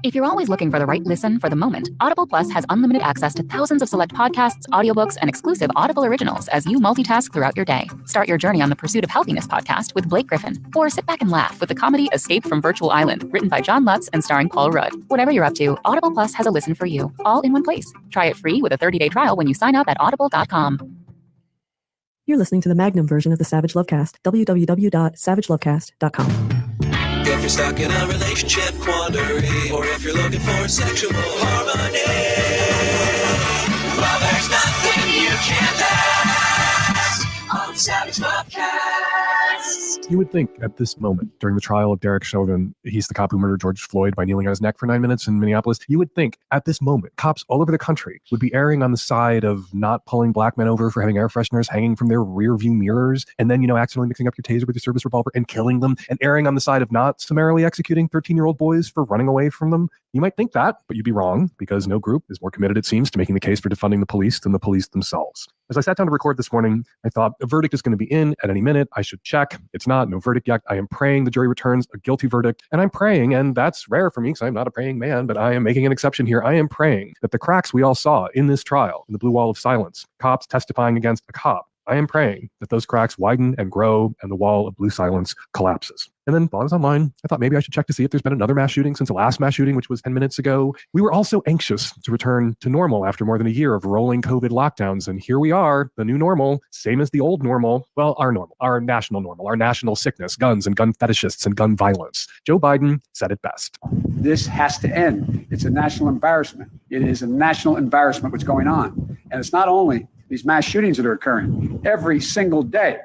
If you're always looking for the right listen for the moment, Audible Plus has unlimited access to thousands of select podcasts, audiobooks, and exclusive Audible originals as you multitask throughout your day. Start your journey on the Pursuit of Healthiness podcast with Blake Griffin, or sit back and laugh with the comedy Escape from Virtual Island, written by John Lutz and starring Paul Rudd. Whatever you're up to, Audible Plus has a listen for you, all in one place. Try it free with a 30-day trial when you sign up at audible.com. You're listening to the Magnum version of the Savage Lovecast, www.savagelovecast.com. If you're stuck in a relationship quandary, or if you're looking for sexual harmony, well, there's nothing you can't ask on Savage Lovecast. You would think at this moment, during the trial of Derek Chauvin, he's the cop who murdered George Floyd by kneeling on his neck for 9 minutes in Minneapolis, you would think at this moment, cops all over the country would be erring on the side of not pulling black men over for having air fresheners hanging from their rear view mirrors, and then, accidentally mixing up your taser with your service revolver and killing them, and erring on the side of not summarily executing 13-year-old boys for running away from them. You might think that, but you'd be wrong, because no group is more committed, it seems, to making the case for defunding the police than the police themselves. As I sat down to record this morning, I thought a verdict is going to be in at any minute. I should check. It's not. No verdict yet. I am praying the jury returns a guilty verdict. And I'm praying, and that's rare for me because I'm not a praying man, but I am making an exception here. I am praying that the cracks we all saw in this trial, in the blue wall of silence, cops testifying against a cop, I am praying that those cracks widen and grow and the wall of blue silence collapses. And then while I was online, I thought maybe I should check to see if there's been another mass shooting since the last mass shooting, which was 10 minutes ago. We were all so anxious to return to normal after more than a year of rolling COVID lockdowns. And here we are, the new normal, same as the old normal. Well, our national normal, our national sickness, guns and gun fetishists and gun violence. Joe Biden said it best. This has to end. It's a national embarrassment. It is a national embarrassment what's going on. And it's not only these mass shootings that are occurring every single day,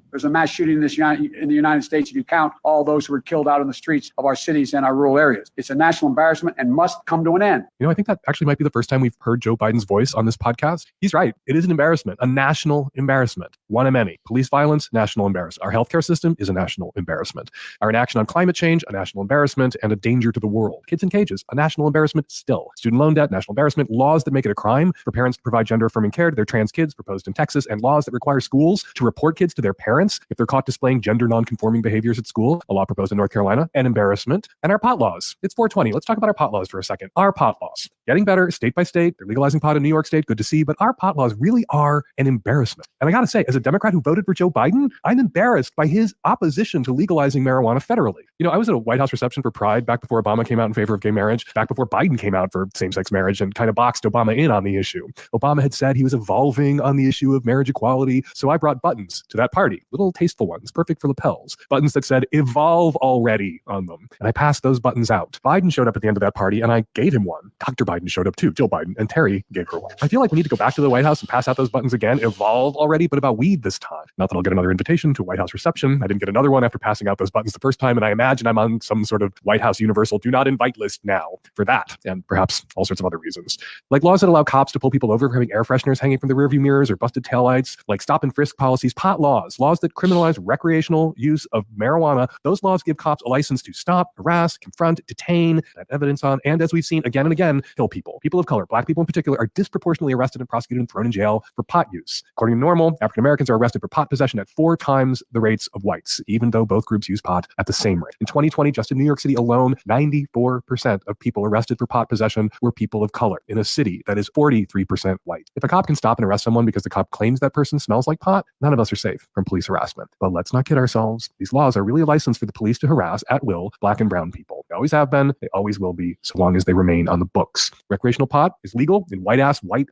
there's a mass shooting in the United States if you count all those who were killed out in the streets of our cities and our rural areas. It's a national embarrassment and must come to an end. I think that actually might be the first time we've heard Joe Biden's voice on this podcast. He's right. It is an embarrassment, a national embarrassment. One of many. Police violence, national embarrassment. Our healthcare system is a national embarrassment. Our inaction on climate change, a national embarrassment and a danger to the world. Kids in cages, a national embarrassment still. Student loan debt, national embarrassment. Laws that make it a crime for parents to provide gender-affirming care to their trans kids proposed in Texas, and laws that require schools to report kids to their parents if they're caught displaying gender non-conforming behaviors at school, a law proposed in North Carolina, an embarrassment. And our pot laws. It's 420. Let's talk about our pot laws for a second. Our pot laws. Getting better state by state. They're legalizing pot in New York State. Good to see. But our pot laws really are an embarrassment. And I got to say, as a Democrat who voted for Joe Biden, I'm embarrassed by his opposition to legalizing marijuana federally. I was at a White House reception for Pride back before Obama came out in favor of gay marriage, back before Biden came out for same-sex marriage and kind of boxed Obama in on the issue. Obama had said he was evolving on the issue of marriage equality. So I brought buttons to that party, little tasteful ones, perfect for lapels, buttons that said evolve already on them. And I passed those buttons out. Biden showed up at the end of that party and I gave him one. Dr. Biden showed up too, Jill Biden, and Terry gave her one. I feel like we need to go back to the White House and pass out those buttons again, evolve already, but about weed this time. Not that I'll get another invitation to a White House reception. I didn't get another one after passing out those buttons the first time, and I imagine I'm on some sort of White House universal do not invite list now for that, and perhaps all sorts of other reasons. Like laws that allow cops to pull people over for having air fresheners hanging from the rearview mirrors or busted taillights, like stop and frisk policies, pot laws that criminalize recreational use of marijuana. Those laws give cops a license to stop, harass, confront, detain, have evidence on, and as we've seen again and again, kill people. People of color, black people in particular, are disproportionately arrested and prosecuted and thrown in jail for pot use. According to Normal, African Americans are arrested for pot possession at 4 times the rates of whites, even though both groups use pot at the same rate. In 2020, just in New York City alone, 94% of people arrested for pot possession were people of color in a city that is 43% white. If a cop can stop and arrest someone because the cop claims that person smells like pot, none of us are safe from police harassment. But let's not kid ourselves. These laws are really a license for the police to harass at will black and brown people. They always have been. They always will be, so long as they remain on the books. Recreational pot is legal in white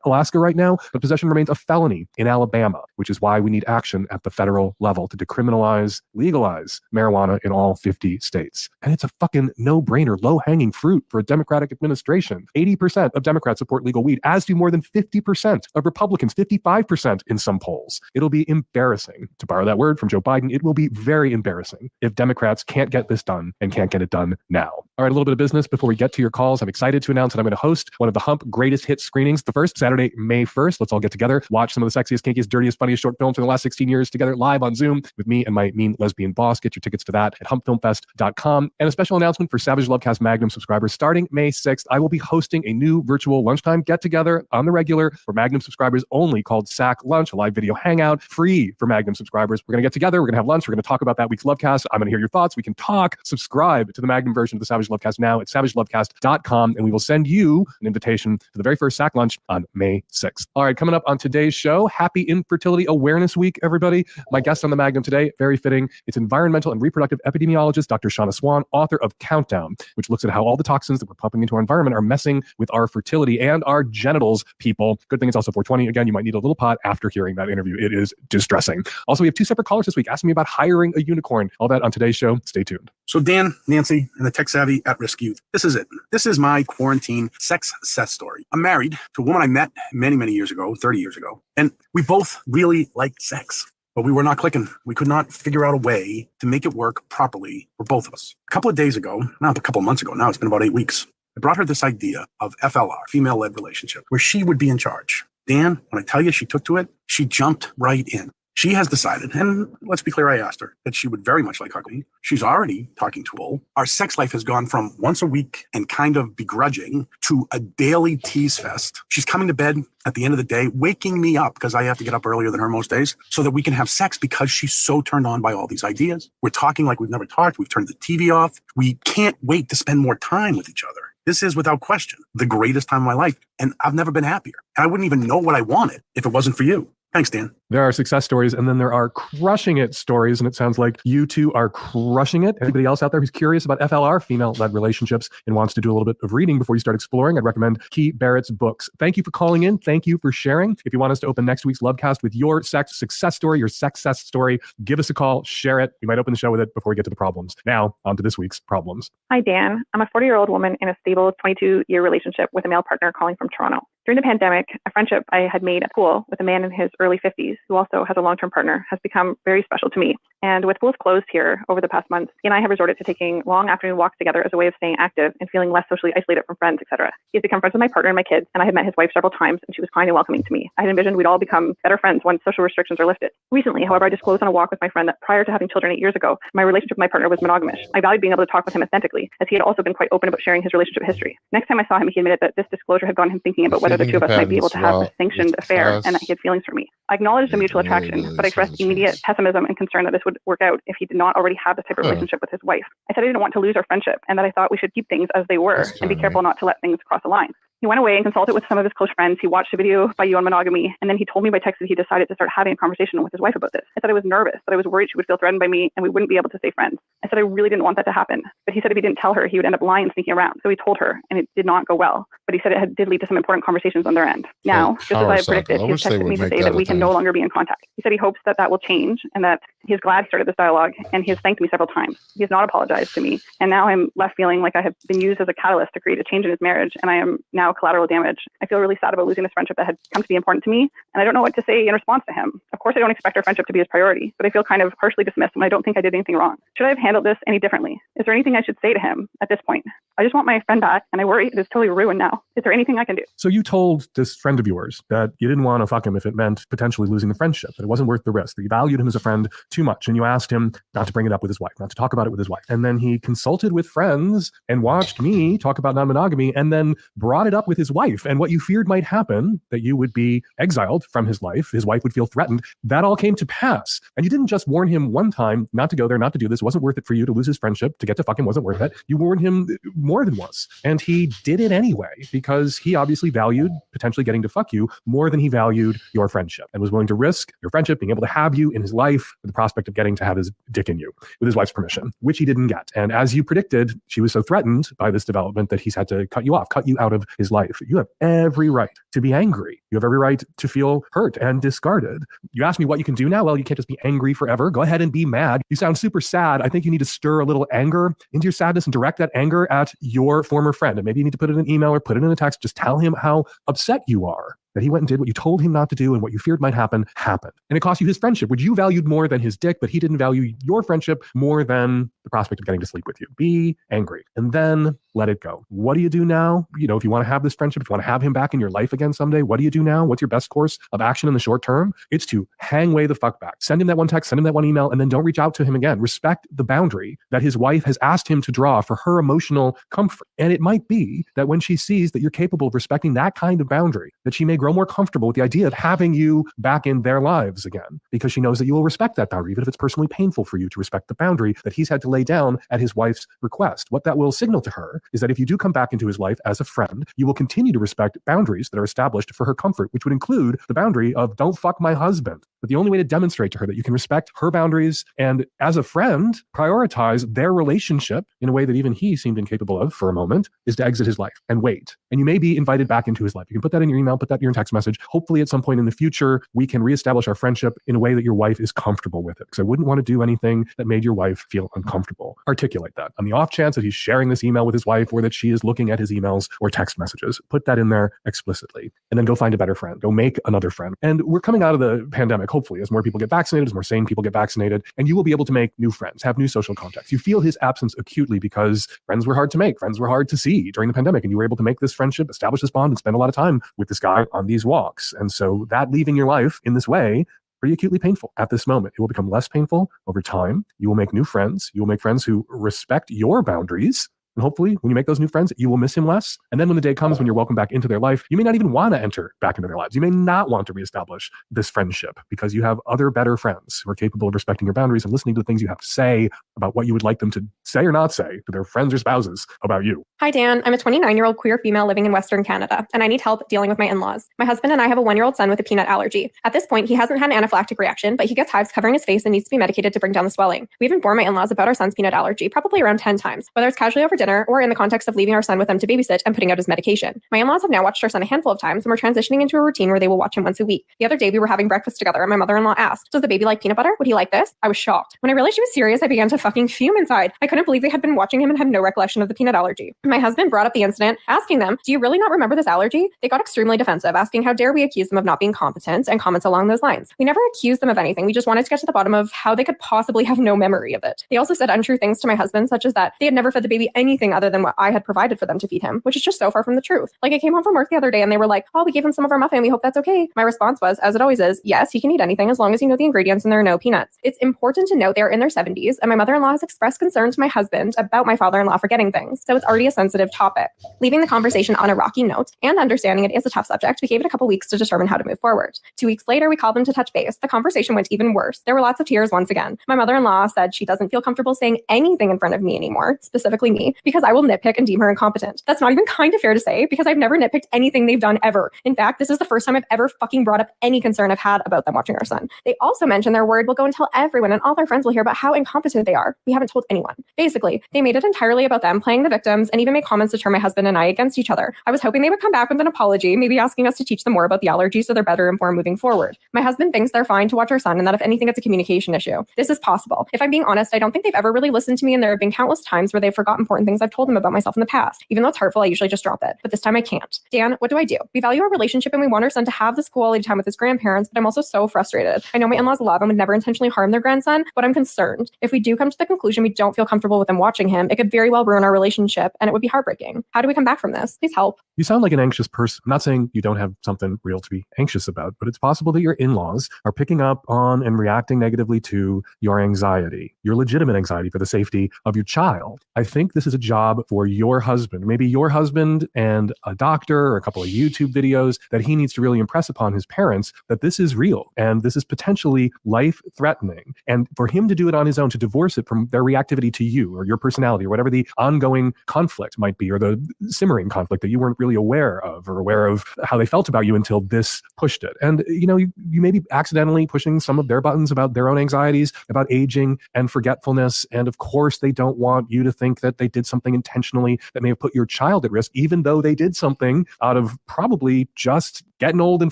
Alaska right now, but possession remains a felony in Alabama, which is why we need action at the federal level to decriminalize, legalize marijuana in all 50 states. And it's a fucking no-brainer, low-hanging fruit for a Democratic administration. 80% of Democrats support legal weed, as do more than 50% of Republicans, 55% in some polls. It'll be embarrassing, to borrow that word from Joe Biden, it will be very embarrassing if Democrats can't get this done and can't get it done now. All right, a little bit of business before we get to your calls. I'm excited to announce that I'm going to host one of the Hump Greatest Hits screenings the first Saturday, May 1st. Let's all get together, watch some of the sexiest, kinkiest, dirtiest, funniest short films from the last 16 years together live on Zoom with me and my mean lesbian boss. Get your tickets to that at humpfilmfest.com. And a special announcement for Savage Lovecast Magnum subscribers. Starting May 6th, I will be hosting a new virtual lunchtime get-together on the regular for Magnum subscribers only called SAC Lunch, a live video hangout, free for Magnum subscribers. We're going to get together. We're going to have lunch. We're going to talk about that week's Lovecast. I'm going to hear your thoughts. We can talk. Subscribe to the Magnum version of the Savage Lovecast now at savagelovecast.com, and we will send you an invitation to the very first SAC Lunch on May 6th. All right, coming up on today's show, Happy Infertility Awareness Week, everybody. My guest on the Magnum today, very fitting. It's environmental and reproductive epidemiologist, Dr. Shauna Swan, author of Countdown, which looks at how all the toxins that we're pumping into our environment are messing with our fertility and our genitals, people. Good thing it's also 420. Again, you might need a little pot after hearing that interview. It is distressing. Also, we have 2 separate callers this week asking me about hiring a unicorn. All that on today's show. Stay tuned. So Dan, Nancy, and the tech savvy at-risk youth. This is it. This is my quarantine sex success story. I'm married to a woman I met many, many years ago, 30 years ago, and we both really liked sex, but we were not clicking. We could not figure out a way to make it work properly for both of us. A couple of days ago, not a couple of months ago, now it's been about 8 weeks, I brought her this idea of FLR, female-led relationship, where she would be in charge. Dan, when I tell you she took to it, she jumped right in. She has decided, and let's be clear, I asked her, that she would very much like hugging. She's already talking to Will. Our sex life has gone from once a week and kind of begrudging to a daily tease fest. She's coming to bed at the end of the day, waking me up because I have to get up earlier than her most days so that we can have sex because she's so turned on by all these ideas. We're talking like we've never talked. We've turned the TV off. We can't wait to spend more time with each other. This is, without question, the greatest time of my life, and I've never been happier. And I wouldn't even know what I wanted if it wasn't for you. Thanks, Dan. There are success stories, and then there are crushing it stories, and it sounds like you two are crushing it. Anybody else out there who's curious about FLR, female-led relationships, and wants to do a little bit of reading before you start exploring, I'd recommend Key Barrett's books. Thank you for calling in. Thank you for sharing. If you want us to open next week's Lovecast with your sex success story, your success story, give us a call, share it. We might open the show with it before we get to the problems. Now, on to this week's problems. Hi, Dan. I'm a 40-year-old woman in a stable 22-year relationship with a male partner calling from Toronto. During the pandemic, a friendship I had made at school with a man in his early 50s who also has a long-term partner has become very special to me. And with schools closed here over the past months, he and I have resorted to taking long afternoon walks together as a way of staying active and feeling less socially isolated from friends, etc. He has become friends with my partner and my kids, and I had met his wife several times, and she was kind and welcoming to me. I had envisioned we'd all become better friends once social restrictions are lifted. Recently, however, I disclosed on a walk with my friend that prior to having children 8 years ago, my relationship with my partner was monogamous. I valued being able to talk with him authentically, as he had also been quite open about sharing his relationship history. Next time I saw him, he admitted that this disclosure had gotten him thinking about whether the two of us might be able to have a sanctioned affair and that he had feelings for me. I acknowledged a mutual attraction, but I expressed immediate pessimism and concern that this would work out if he did not already have this type of relationship with his wife. I said I didn't want to lose our friendship and that I thought we should keep things as they were and be careful not to let things cross the line. He went away and consulted with some of his close friends. He watched a video by you on monogamy, and then he told me by text that he decided to start having a conversation with his wife about this. I said I was nervous, that I was worried she would feel threatened by me and we wouldn't be able to stay friends. I said I really didn't want that to happen, but he said if he didn't tell her, he would end up lying and sneaking around. So he told her, and it did not go well. But he said it did lead to some important conversations on their end. Now, just as I have predicted, he has texted me to say that we can no longer be in contact. He said he hopes that that will change and that he's glad he started this dialogue, and he has thanked me several times. He has not apologized to me, and now I'm left feeling like I have been used as a catalyst to create a change in his marriage, and I am now collateral damage. I feel really sad about losing this friendship that had come to be important to me, and I don't know what to say in response to him. Of course, I don't expect our friendship to be his priority, but I feel kind of harshly dismissed when I don't think I did anything wrong. Should I have handled this any differently? Is there anything I should say to him at this point? I just want my friend back, and I worry it is totally ruined now. Is there anything I can do? So you told this friend of yours that you didn't want to fuck him if it meant potentially losing the friendship, that it wasn't worth the risk, that you valued him as a friend too much, and you asked him not to bring it up with his wife, not to talk about it with his wife. And then he consulted with friends and watched me talk about non-monogamy and then brought it up with his wife. And what you feared might happen, that you would be exiled from his life, his wife would feel threatened, that all came to pass. And you didn't just warn him one time not to go there, not to do this, wasn't worth it for you to lose his friendship, to get to fuck him wasn't worth it. You warned him more than once. And he did it anyway, because he obviously valued potentially getting to fuck you more than he valued your friendship and was willing to risk your friendship, being able to have you in his life with the prospect of getting to have his dick in you with his wife's permission, which he didn't get. And as you predicted, she was so threatened by this development that he's had to cut you off, cut you out of his life. You have every right to be angry. You have every right to feel hurt and discarded. You ask me what you can do now? Well, you can't just be angry forever. Go ahead and be mad. You sound super sad. I think you need to stir a little anger into your sadness and direct that anger at your former friend. And maybe you need to put it in an email or put it in a text. Just tell him how upset you are that he went and did what you told him not to do and what you feared might happen happened. And it cost you his friendship, which you valued more than his dick, but he didn't value your friendship more than the prospect of getting to sleep with you. Be angry and then let it go. What do you do now? If you want to have this friendship, if you want to have him back in your life again someday, what do you do now? What's your best course of action in the short term? It's to hang way the fuck back. Send him that one text, send him that one email, and then don't reach out to him again. Respect the boundary that his wife has asked him to draw for her emotional comfort. And it might be that when she sees that you're capable of respecting that kind of boundary, that she may grow more comfortable with the idea of having you back in their lives again, because she knows that you will respect that boundary, even if it's personally painful for you to respect the boundary that he's had to lay down at his wife's request. What that will signal to her is that if you do come back into his life as a friend, you will continue to respect boundaries that are established for her comfort, which would include the boundary of don't fuck my husband. But the only way to demonstrate to her that you can respect her boundaries and as a friend, prioritize their relationship in a way that even he seemed incapable of for a moment is to exit his life and wait. And you may be invited back into his life. You can put that in your email, put that in your text message. Hopefully at some point in the future, we can reestablish our friendship in a way that your wife is comfortable with it. Because I wouldn't want to do anything that made your wife feel uncomfortable. Articulate that. On the off chance that he's sharing this email with his wife or that she is looking at his emails or text messages, put that in there explicitly. And then go find a better friend. Go make another friend. And we're coming out of the pandemic, hopefully, as more people get vaccinated, as more sane people get vaccinated, and you will be able to make new friends, have new social contacts. You feel his absence acutely because friends were hard to make, friends were hard to see during the pandemic, and you were able to make this friendship, establish this bond, and spend a lot of time with this guy on these walks. And so that leaving your life in this way, pretty acutely painful at this moment. It will become less painful over time. You will make new friends. You will make friends who respect your boundaries. And hopefully, when you make those new friends, you will miss him less. And then when the day comes when you're welcome back into their life, you may not even want to enter back into their lives. You may not want to reestablish this friendship because you have other better friends who are capable of respecting your boundaries and listening to the things you have to say about what you would like them to say or not say to their friends or spouses about you. Hi, Dan. I'm a 29-year-old queer female living in Western Canada, and I need help dealing with my in-laws. My husband and I have a 1-year-old son with a peanut allergy. At this point, he hasn't had an anaphylactic reaction, but he gets hives covering his face and needs to be medicated to bring down the swelling. We've informed my in-laws about our son's peanut allergy probably around 10 times, whether it's casually over dinner or in the context of leaving our son with them to babysit and putting out his medication. My in-laws have now watched our son a handful of times, and we're transitioning into a routine where they will watch him once a week. The other day, we were having breakfast together, and my mother-in-law asked, "Does the baby like peanut butter? Would he like this?" I was shocked. When I realized she was serious, I began to fucking fume inside. I couldn't believe they had been watching him and had no recollection of the peanut allergy. My husband brought up the incident, asking them, "Do you really not remember this allergy?" They got extremely defensive, asking how dare we accuse them of not being competent, and comments along those lines. We never accused them of anything. We just wanted to get to the bottom of how they could possibly have no memory of it. They also said untrue things to my husband, such as that they had never fed the baby anything other than what I had provided for them to feed him, which is just so far from the truth. Like, I came home from work the other day and they were like, "Oh, we gave him some of our muffin. We hope that's okay." My response was, as it always is, yes, he can eat anything as long as you know the ingredients and there are no peanuts. It's important to note they are in their 70s, and my mother-in-law has expressed concern to my husband about my father-in-law forgetting things, so it's already a sensitive topic. Leaving the conversation on a rocky note and understanding it is a tough subject, we gave it a couple weeks to determine how to move forward. 2 weeks later, we called them to touch base. The conversation went even worse. There were lots of tears once again. My mother-in-law said she doesn't feel comfortable saying anything in front of me anymore, specifically me, because I will nitpick and deem her incompetent. That's not even kind of fair to say, because I've never nitpicked anything they've done ever. In fact, this is the first time I've ever fucking brought up any concern I've had about them watching our son. They also mentioned they're worried we'll go and tell everyone and all their friends will hear about how incompetent they are. We haven't told anyone. Basically, they made it entirely about them playing the victims and even made comments to turn my husband and I against each other. I was hoping they would come back with an apology, maybe asking us to teach them more about the allergy so they're better informed moving forward. My husband thinks they're fine to watch our son and that if anything, it's a communication issue. This is possible. If I'm being honest, I don't think they've ever really listened to me, and there have been countless times where they've forgotten important things I've told them about myself in the past. Even though it's hurtful, I usually just drop it. But this time I can't. Dan, what do I do? We value our relationship and we want our son to have this quality time with his grandparents, but I'm also so frustrated. I know my in-laws love and would never intentionally harm their grandson, but I'm concerned. If we do come to the conclusion we don't feel comfortable with them watching him, it could very well ruin our relationship, and it would be heartbreaking. How do we come back from this? Please help. You sound like an anxious person. I'm not saying you don't have something real to be anxious about, but it's possible that your in-laws are picking up on and reacting negatively to your anxiety, your legitimate anxiety for the safety of your child. I think this is a job for your husband, maybe your husband and a doctor or a couple of YouTube videos, that he needs to really impress upon his parents that this is real and this is potentially life-threatening. And for him to do it on his own, to divorce it from their reactivity to you or your personality or whatever the ongoing conflict might be, or the simmering conflict that you weren't really aware of, or aware of how they felt about you until this pushed it. And, you know, you may be accidentally pushing some of their buttons about their own anxieties, about aging and forgetfulness. And of course, they don't want you to think that they did something intentionally that may have put your child at risk, even though they did something out of probably just getting old and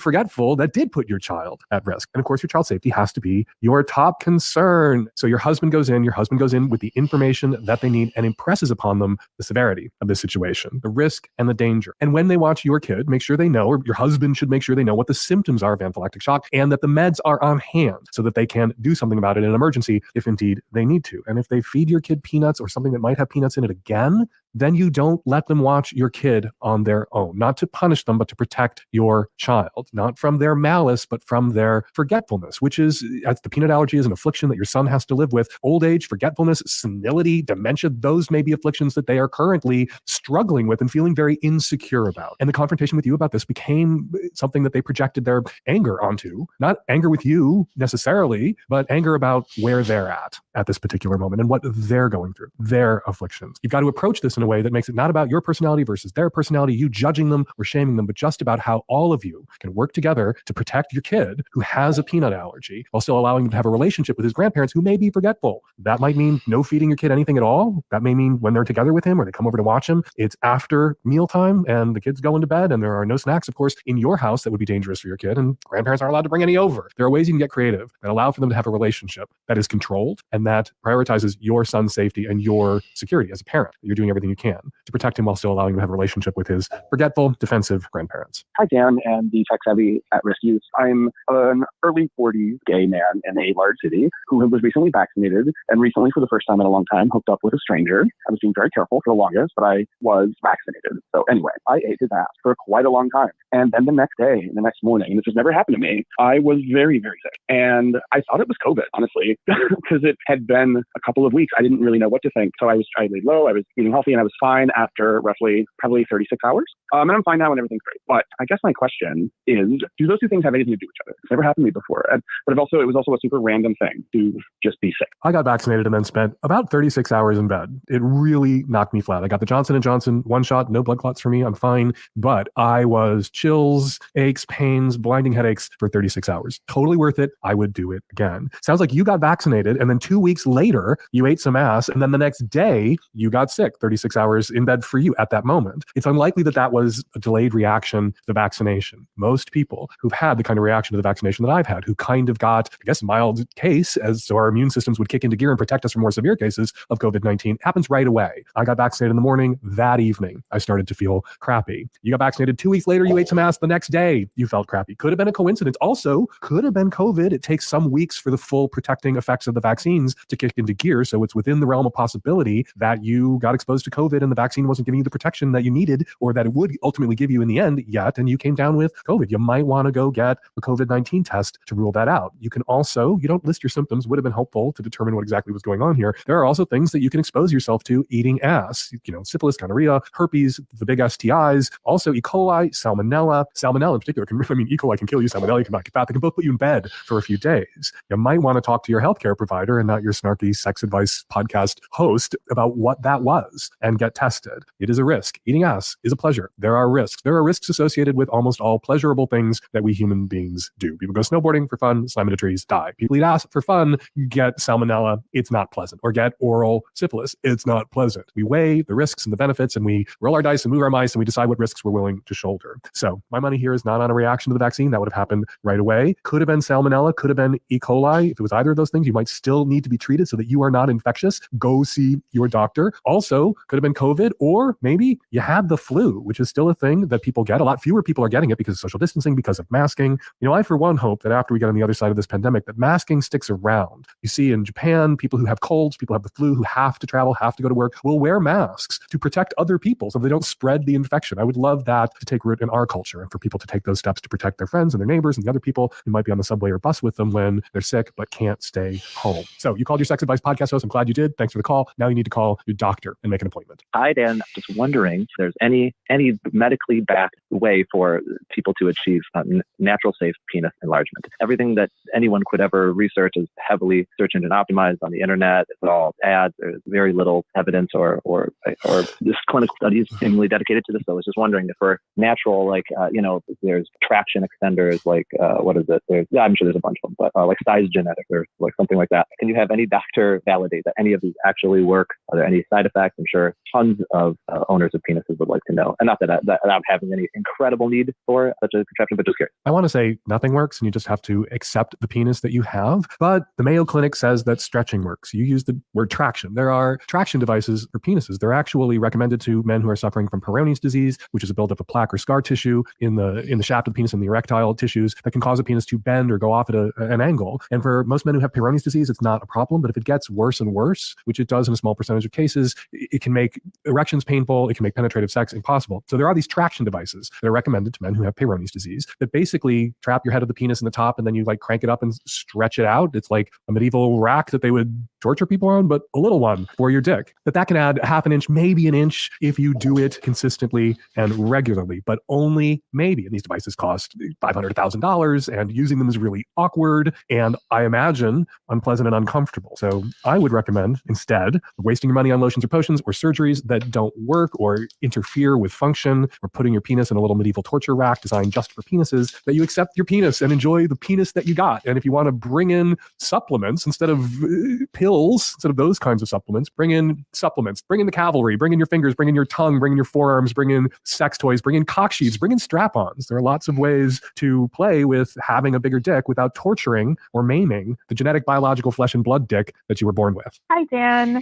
forgetful that did put your child at risk. And of course, your child's safety has to be your top concern. So your husband goes in with the information that they need and impresses upon them the severity of this situation, the risk and the danger. And when they watch your kid, make sure they know, or your husband should make sure they know what the symptoms are of anaphylactic shock and that the meds are on hand so that they can do something about it in an emergency if indeed they need to. And if they feed your kid peanuts or something that might have peanuts in it again, then you don't let them watch your kid on their own, not to punish them, but to protect your child, not from their malice, but from their forgetfulness, which is, as the peanut allergy is an affliction that your son has to live with. Old age, forgetfulness, senility, dementia, those may be afflictions that they are currently struggling with and feeling very insecure about. And the confrontation with you about this became something that they projected their anger onto, not anger with you necessarily, but anger about where they're at this particular moment and what they're going through, their afflictions. You've got to approach this in a way that makes it not about your personality versus their personality, you judging them or shaming them, but just about how all of you can work together to protect your kid who has a peanut allergy while still allowing him to have a relationship with his grandparents who may be forgetful. That might mean no feeding your kid anything at all. That may mean when they're together with him or they come over to watch him, it's after mealtime and the kids go into bed and there are no snacks, of course, in your house that would be dangerous for your kid, and grandparents aren't allowed to bring any over. There are ways you can get creative that allow for them to have a relationship that is controlled and that prioritizes your son's safety and your security as a parent. You're doing everything you can to protect him while still allowing him to have a relationship with his forgetful, defensive grandparents. Hi, Dan and the tech-savvy at-risk youth. I'm an early 40s gay man in a large city who was recently vaccinated and recently, for the first time in a long time, hooked up with a stranger. I was being very careful for the longest, but I was vaccinated. So anyway, I ate his ass for quite a long time. And then the next day, the next morning, and this has never happened to me, I was very, very sick. And I thought it was COVID, honestly, because it had been a couple of weeks. I didn't really know what to think. So I laid low, I was eating healthy, and I was fine after roughly probably 36 hours. And I'm fine now and everything's great. But I guess my question is, do those two things have anything to do with each other? It's never happened to me before. But it was also a super random thing to just be sick. I got vaccinated and then spent about 36 hours in bed. It really knocked me flat. I got the Johnson & Johnson one shot, no blood clots for me. I'm fine. But I was chills, aches, pains, blinding headaches for 36 hours. Totally worth it. I would do it again. Sounds like you got vaccinated and then 2 weeks later, you ate some ass. And then the next day, you got sick. 36 hours in bed for you at that moment. It's unlikely that that was a delayed reaction to the vaccination. Most people who've had the kind of reaction to the vaccination that I've had, who kind of got, I guess, mild case, as so our immune systems would kick into gear and protect us from more severe cases of COVID-19, happens right away. I got vaccinated in the morning. That evening, I started to feel crappy. You got vaccinated 2 weeks later, you ate some ass. The next day, you felt crappy. Could have been a coincidence. Also, could have been COVID. It takes some weeks for the full protecting effects of the vaccines to kick into gear. So it's within the realm of possibility that you got exposed to COVID and the vaccine wasn't giving you the protection that you needed or that it would ultimately give you in the end yet, and you came down with COVID. You might want to go get a COVID-19 test to rule that out. You can also, you don't list your symptoms, would have been helpful to determine what exactly was going on here. There are also things that you can expose yourself to eating ass, syphilis, gonorrhea, herpes, the big STIs, also E. coli, salmonella. Salmonella in particular, E. coli can kill you, salmonella can knock you fat. They can both put you in bed for a few days. You might want to talk to your healthcare provider and not your snarky sex advice podcast host about what that was and get tested. It is a risk. Eating ass is a pleasure. There are risks. There are risks associated with almost all pleasurable things that we human beings do. People go snowboarding for fun, slam into trees, die. People eat ass for fun, get salmonella, it's not pleasant. Or get oral syphilis, it's not pleasant. We weigh the risks and the benefits and we roll our dice and move our mice and we decide what risks we're willing to shoulder. So my money here is not on a reaction to the vaccine. That would have happened right away. Could have been salmonella, could have been E. coli. If it was either of those things, you might still need to be treated so that you are not infectious. Go see your doctor. Also, could have been COVID, or maybe you had the flu, which is still a thing that people get. A lot fewer people are getting it because of social distancing, because of masking. I for one hope that after we get on the other side of this pandemic, that masking sticks around. You see in Japan, people who have colds, people who have the flu, who have to travel, have to go to work, will wear masks to protect other people so they don't spread the infection. I would love that to take root in our culture and for people to take those steps to protect their friends and their neighbors and the other people who might be on the subway or bus with them when they're sick but can't stay home. So you called your sex advice podcast host. I'm glad you did. Thanks for the call. Now you need to call your doctor and make an appointment. Hi, Dan. Just wondering if there's any medically backed way for people to achieve natural, safe penis enlargement. Everything that anyone could ever research is heavily search engine optimized on the internet. It's all ads. There's very little evidence or this clinical studies seemingly dedicated to this. So I was just wondering if for natural, there's traction extenders, what is it? I'm sure there's a bunch of them, but like size genetic or like something like that. Can you have any doctor validate that any of these actually work? Are there any side effects? I'm sure sure tons of owners of penises would like to know. And not that I'm having any incredible need for such a contraption, but just curious. I want to say nothing works and you just have to accept the penis that you have. But the Mayo Clinic says that stretching works. You use the word traction. There are traction devices for penises. They're actually recommended to men who are suffering from Peyronie's disease, which is a buildup of plaque or scar tissue in the shaft of the penis and the erectile tissues that can cause a penis to bend or go off at an angle. And for most men who have Peyronie's disease, it's not a problem. But if it gets worse and worse, which it does in a small percentage of cases, it can make erections painful. It can make penetrative sex impossible. So there are these traction devices that are recommended to men who have Peyronie's disease that basically trap your head of the penis in the top and then you like crank it up and stretch it out. It's like a medieval rack that they would torture people on, but a little one for your dick. That can add half an inch, maybe an inch if you do it consistently and regularly, but only maybe. And these devices cost $500,000 and using them is really awkward and I imagine unpleasant and uncomfortable. So I would recommend instead wasting your money on lotions or potions or surgeries that don't work or interfere with function or putting your penis in a little medieval torture rack designed just for penises, that you accept your penis and enjoy the penis that you got. And if you want to bring in supplements instead of pills, instead of those kinds of supplements, bring in supplements, bring in the cavalry, bring in your fingers, bring in your tongue, bring in your forearms, bring in sex toys, bring in cock sheets, bring in strap-ons. There are lots of ways to play with having a bigger dick without torturing or maiming the genetic, biological flesh and blood dick that you were born with. Hi, Dan.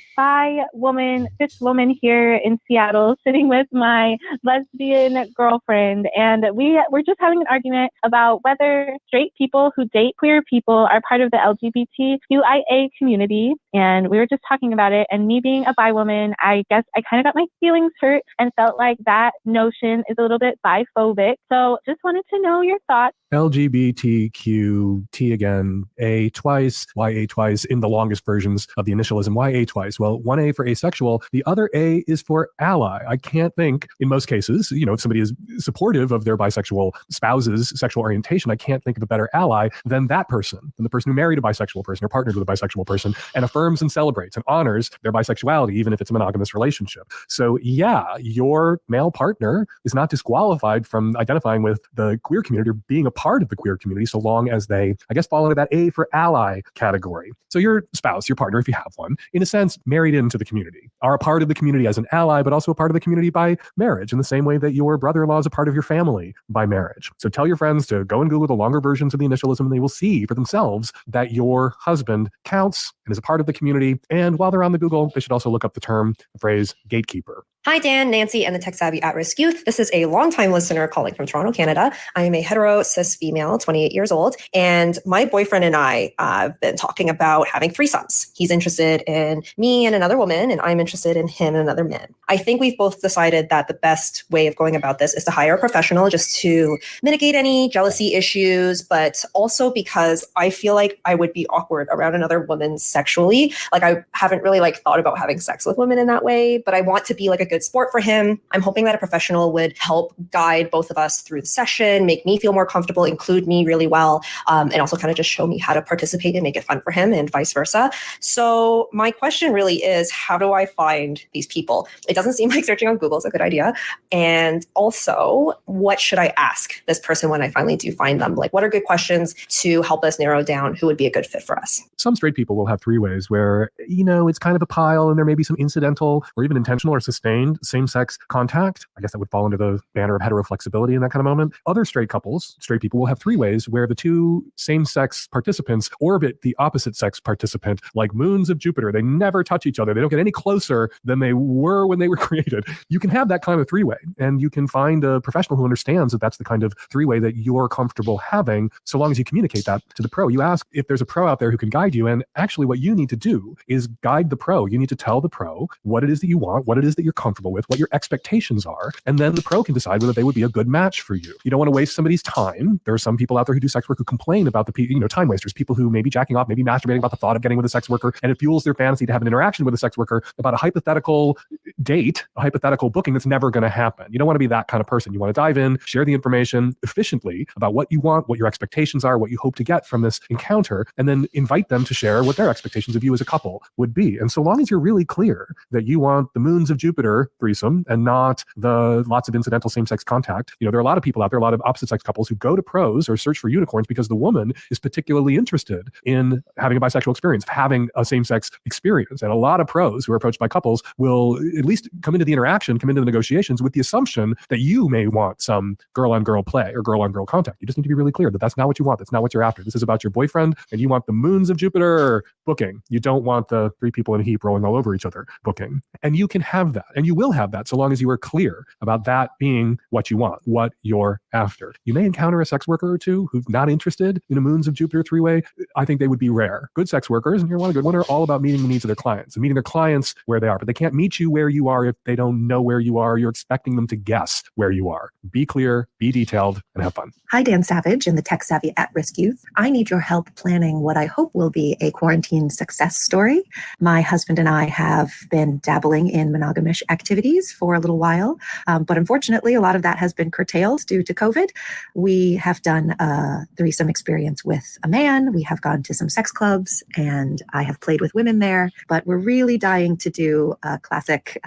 Cis woman here in Seattle, sitting with my lesbian girlfriend, and we're just having an argument about whether straight people who date queer people are part of the LGBTQIA community. And we were just talking about it, and me being a bi woman, I guess I kind of got my feelings hurt and felt like that notion is a little bit biphobic. So just wanted to know your thoughts. LGBTQ, T again, A twice, YA twice, in the longest versions of the initialism, YA twice. Well, one A for asexual, the other A is for ally. I can't think, in most cases, if somebody is supportive of their bisexual spouse's sexual orientation, I can't think of a better ally than that person, than the person who married a bisexual person or partnered with a bisexual person and affirms and celebrates and honors their bisexuality, even if it's a monogamous relationship. So yeah, your male partner is not disqualified from identifying with the queer community or being a part of the queer community, so long as they, I guess, fall into that A for ally category. So your spouse, your partner, if you have one, in a sense, married into the community, are a part of the community as an ally, but also a part of the community by marriage, in the same way that your brother-in-law is a part of your family by marriage. So tell your friends to go and Google the longer versions of the initialism, and they will see for themselves that your husband counts and is a part of the community. And while they're on the Google, they should also look up the phrase gatekeeper. Hi, Dan, Nancy, and the Tech Savvy At-Risk Youth. This is a longtime listener calling from Toronto, Canada. I am a hetero cis female, 28 years old, and my boyfriend and I have been talking about having threesomes. He's interested in me and another woman, and I'm interested in him and another man. I think we've both decided that the best way of going about this is to hire a professional just to mitigate any jealousy issues, but also because I feel like I would be awkward around another woman sexually. Like I haven't really thought about having sex with women in that way, but I want to be a good sport for him. I'm hoping that a professional would help guide both of us through the session, make me feel more comfortable, include me really well, and also kind of just show me how to participate and make it fun for him and vice versa. So my question really is, how do I find these people? It doesn't seem like searching on Google is a good idea. And also, what should I ask this person when I finally do find them? What are good questions to help us narrow down who would be a good fit for us? Some straight people will have three ways where, it's kind of a pile and there may be some incidental or even intentional or sustained same-sex contact. I guess that would fall under the banner of heteroflexibility in that kind of moment. Other straight people will have three ways where the two same-sex participants orbit the opposite sex participant like moons of Jupiter. They never touch each other. They don't get any closer than they were when they were created. You can have that kind of three-way, and you can find a professional who understands that that's the kind of three-way that you're comfortable having, so long as you communicate that to the pro. You ask if there's a pro out there who can guide you, and actually what you need to do is guide the pro. You need to tell the pro what it is that you want, what it is that you're comfortable with, what your expectations are, and then the pro can decide whether they would be a good match for you. You don't want to waste somebody's time. There are some people out there who do sex work who complain about the time wasters, people who may be jacking off, maybe masturbating about the thought of getting with a sex worker, and it fuels their fantasy to have an interaction with a sex worker about a hypothetical date, a hypothetical booking that's never going to happen. You don't want to be that kind of person. You want to dive in, share the information efficiently about what you want, what your expectations are, what you hope to get from this encounter, and then invite them to share what their expectations of you as a couple would be. And so long as you're really clear that you want the moons of Jupiter threesome and not the lots of incidental same-sex contact, there are a lot of people out there, a lot of opposite-sex couples who go to pros or search for unicorns because the woman is particularly interested in having a bisexual experience, having a same-sex experience. And a lot of pros who are approached by couples will at least come into the interaction, come into the negotiations with the assumption that you may want some girl-on-girl play or girl-on-girl contact. You just need to be really clear that that's not what you want. That's not what you're after. This is about your boyfriend, and you want the moons of Jupiter booking. You don't want the 3 people in a heap rolling all over each other booking. And you can have that, and you will have that so long as you are clear about that being what you want, what you're after. You may encounter a sex worker or two who's not interested in a moons of Jupiter 3-way. I think they would be rare. Good sex workers, and you're one good one, are all about meeting the needs of their clients and meeting their clients where they are, but they can't meet you where you are if they don't know where you are. You're expecting them to guess where you are. Be clear, be detailed, and have fun. Hi, Dan Savage in the Tech Savvy At-Risk Youth. I need your help planning what I hope will be a quarantine success story. My husband and I have been dabbling in monogamish activities for a little while, but unfortunately, a lot of that has been curtailed due to COVID. We have done a threesome experience with a man. We have gone to some sex clubs, and I have played with women there, but we're really dying to do a classic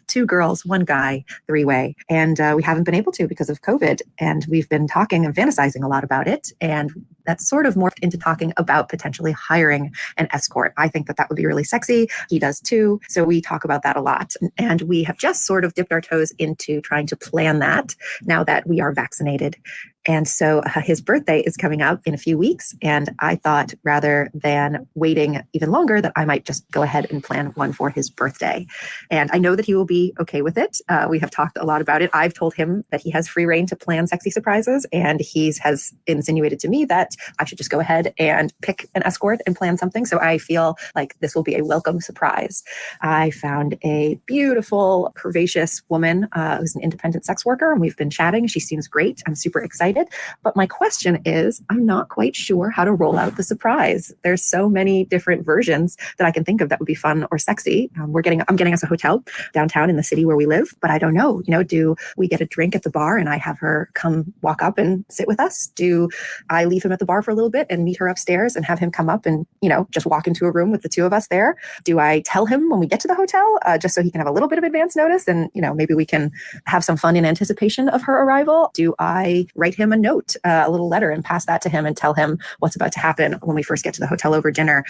2 girls, 1 guy, 3-way. And we haven't been able to because of COVID. And we've been talking and fantasizing a lot about it. And that's sort of morphed into talking about potentially hiring an escort. I think that that would be really sexy. He does too. So we talk about that a lot. And we have just sort of dipped our toes into trying to plan that now that we are vaccinated. And so his birthday is coming up in a few weeks. And I thought rather than waiting even longer that I might just go ahead and plan one for his birthday. And I know that he will be okay with it. We have talked a lot about it. I've told him that he has free reign to plan sexy surprises. And he has insinuated to me that I should just go ahead and pick an escort and plan something. So I feel like this will be a welcome surprise. I found a beautiful, curvaceous woman who's an independent sex worker. And we've been chatting. She seems great. I'm super excited. But my question is, I'm not quite sure how to roll out the surprise. There's so many different versions that I can think of that would be fun or sexy. I'm getting us a hotel downtown in the city where we live, but I don't know, do we get a drink at the bar and I have her come walk up and sit with us? Do I leave him at the bar for a little bit and meet her upstairs and have him come up and, just walk into a room with the 2 of us there? Do I tell him when we get to the hotel, just so he can have a little bit of advance notice and, maybe we can have some fun in anticipation of her arrival? Do I write him a note, a little letter, and pass that to him and tell him what's about to happen when we first get to the hotel over dinner?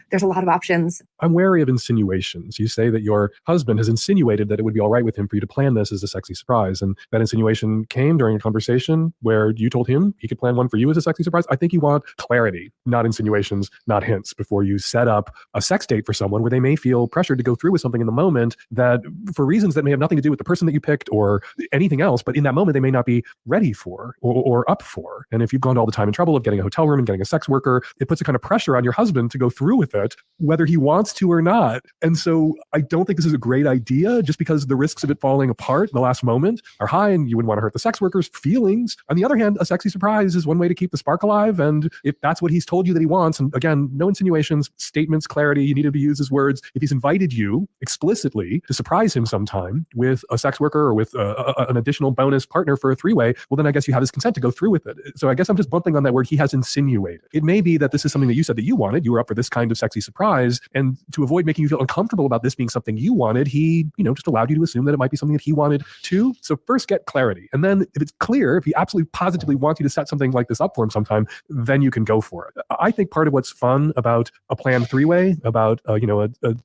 There's a lot of options. I'm wary of insinuations. You say that your husband has insinuated that it would be all right with him for you to plan this as a sexy surprise. And that insinuation came during a conversation where you told him he could plan one for you as a sexy surprise. I think you want clarity, not insinuations, not hints, before you set up a sex date for someone where they may feel pressured to go through with something in the moment that, for reasons that may have nothing to do with the person that you picked or anything else, but in that moment they may not be ready for or up for. And if you've gone to all the time and trouble of getting a hotel room and getting a sex worker, it puts a kind of pressure on your husband to go through with it, whether he wants to or not. And so I don't think this is a great idea, just because the risks of it falling apart in the last moment are high, and you wouldn't want to hurt the sex worker's feelings. On the other hand, a sexy surprise is one way to keep the spark alive. And if that's what he's told you that he wants, and again, no insinuations, statements, clarity, you need to use his words. If he's invited you explicitly to surprise him sometime with a sex worker or with an additional bonus partner for a 3-way, well, then I guess you have his consent to go through with it. So I guess I'm just bumping on that word, he has insinuated. It may be that this is something that you said that you wanted. You were up for this kind of sexy surprise. And to avoid making you feel uncomfortable about this being something you wanted, he, just allowed you to assume that it might be something that he wanted too. So first get clarity. And then if it's clear, if he absolutely positively wants you to set something like this up for him sometime, then you can go for it. I think part of what's fun about a planned 3-way, about, a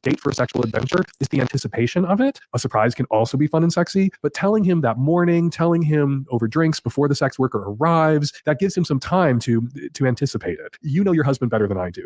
date for a sexual adventure, is the anticipation of it. A surprise can also be fun and sexy, but telling him that morning, telling him over drinks before the sex worker arrives, that gives him some time to anticipate it. You know your husband better than I do.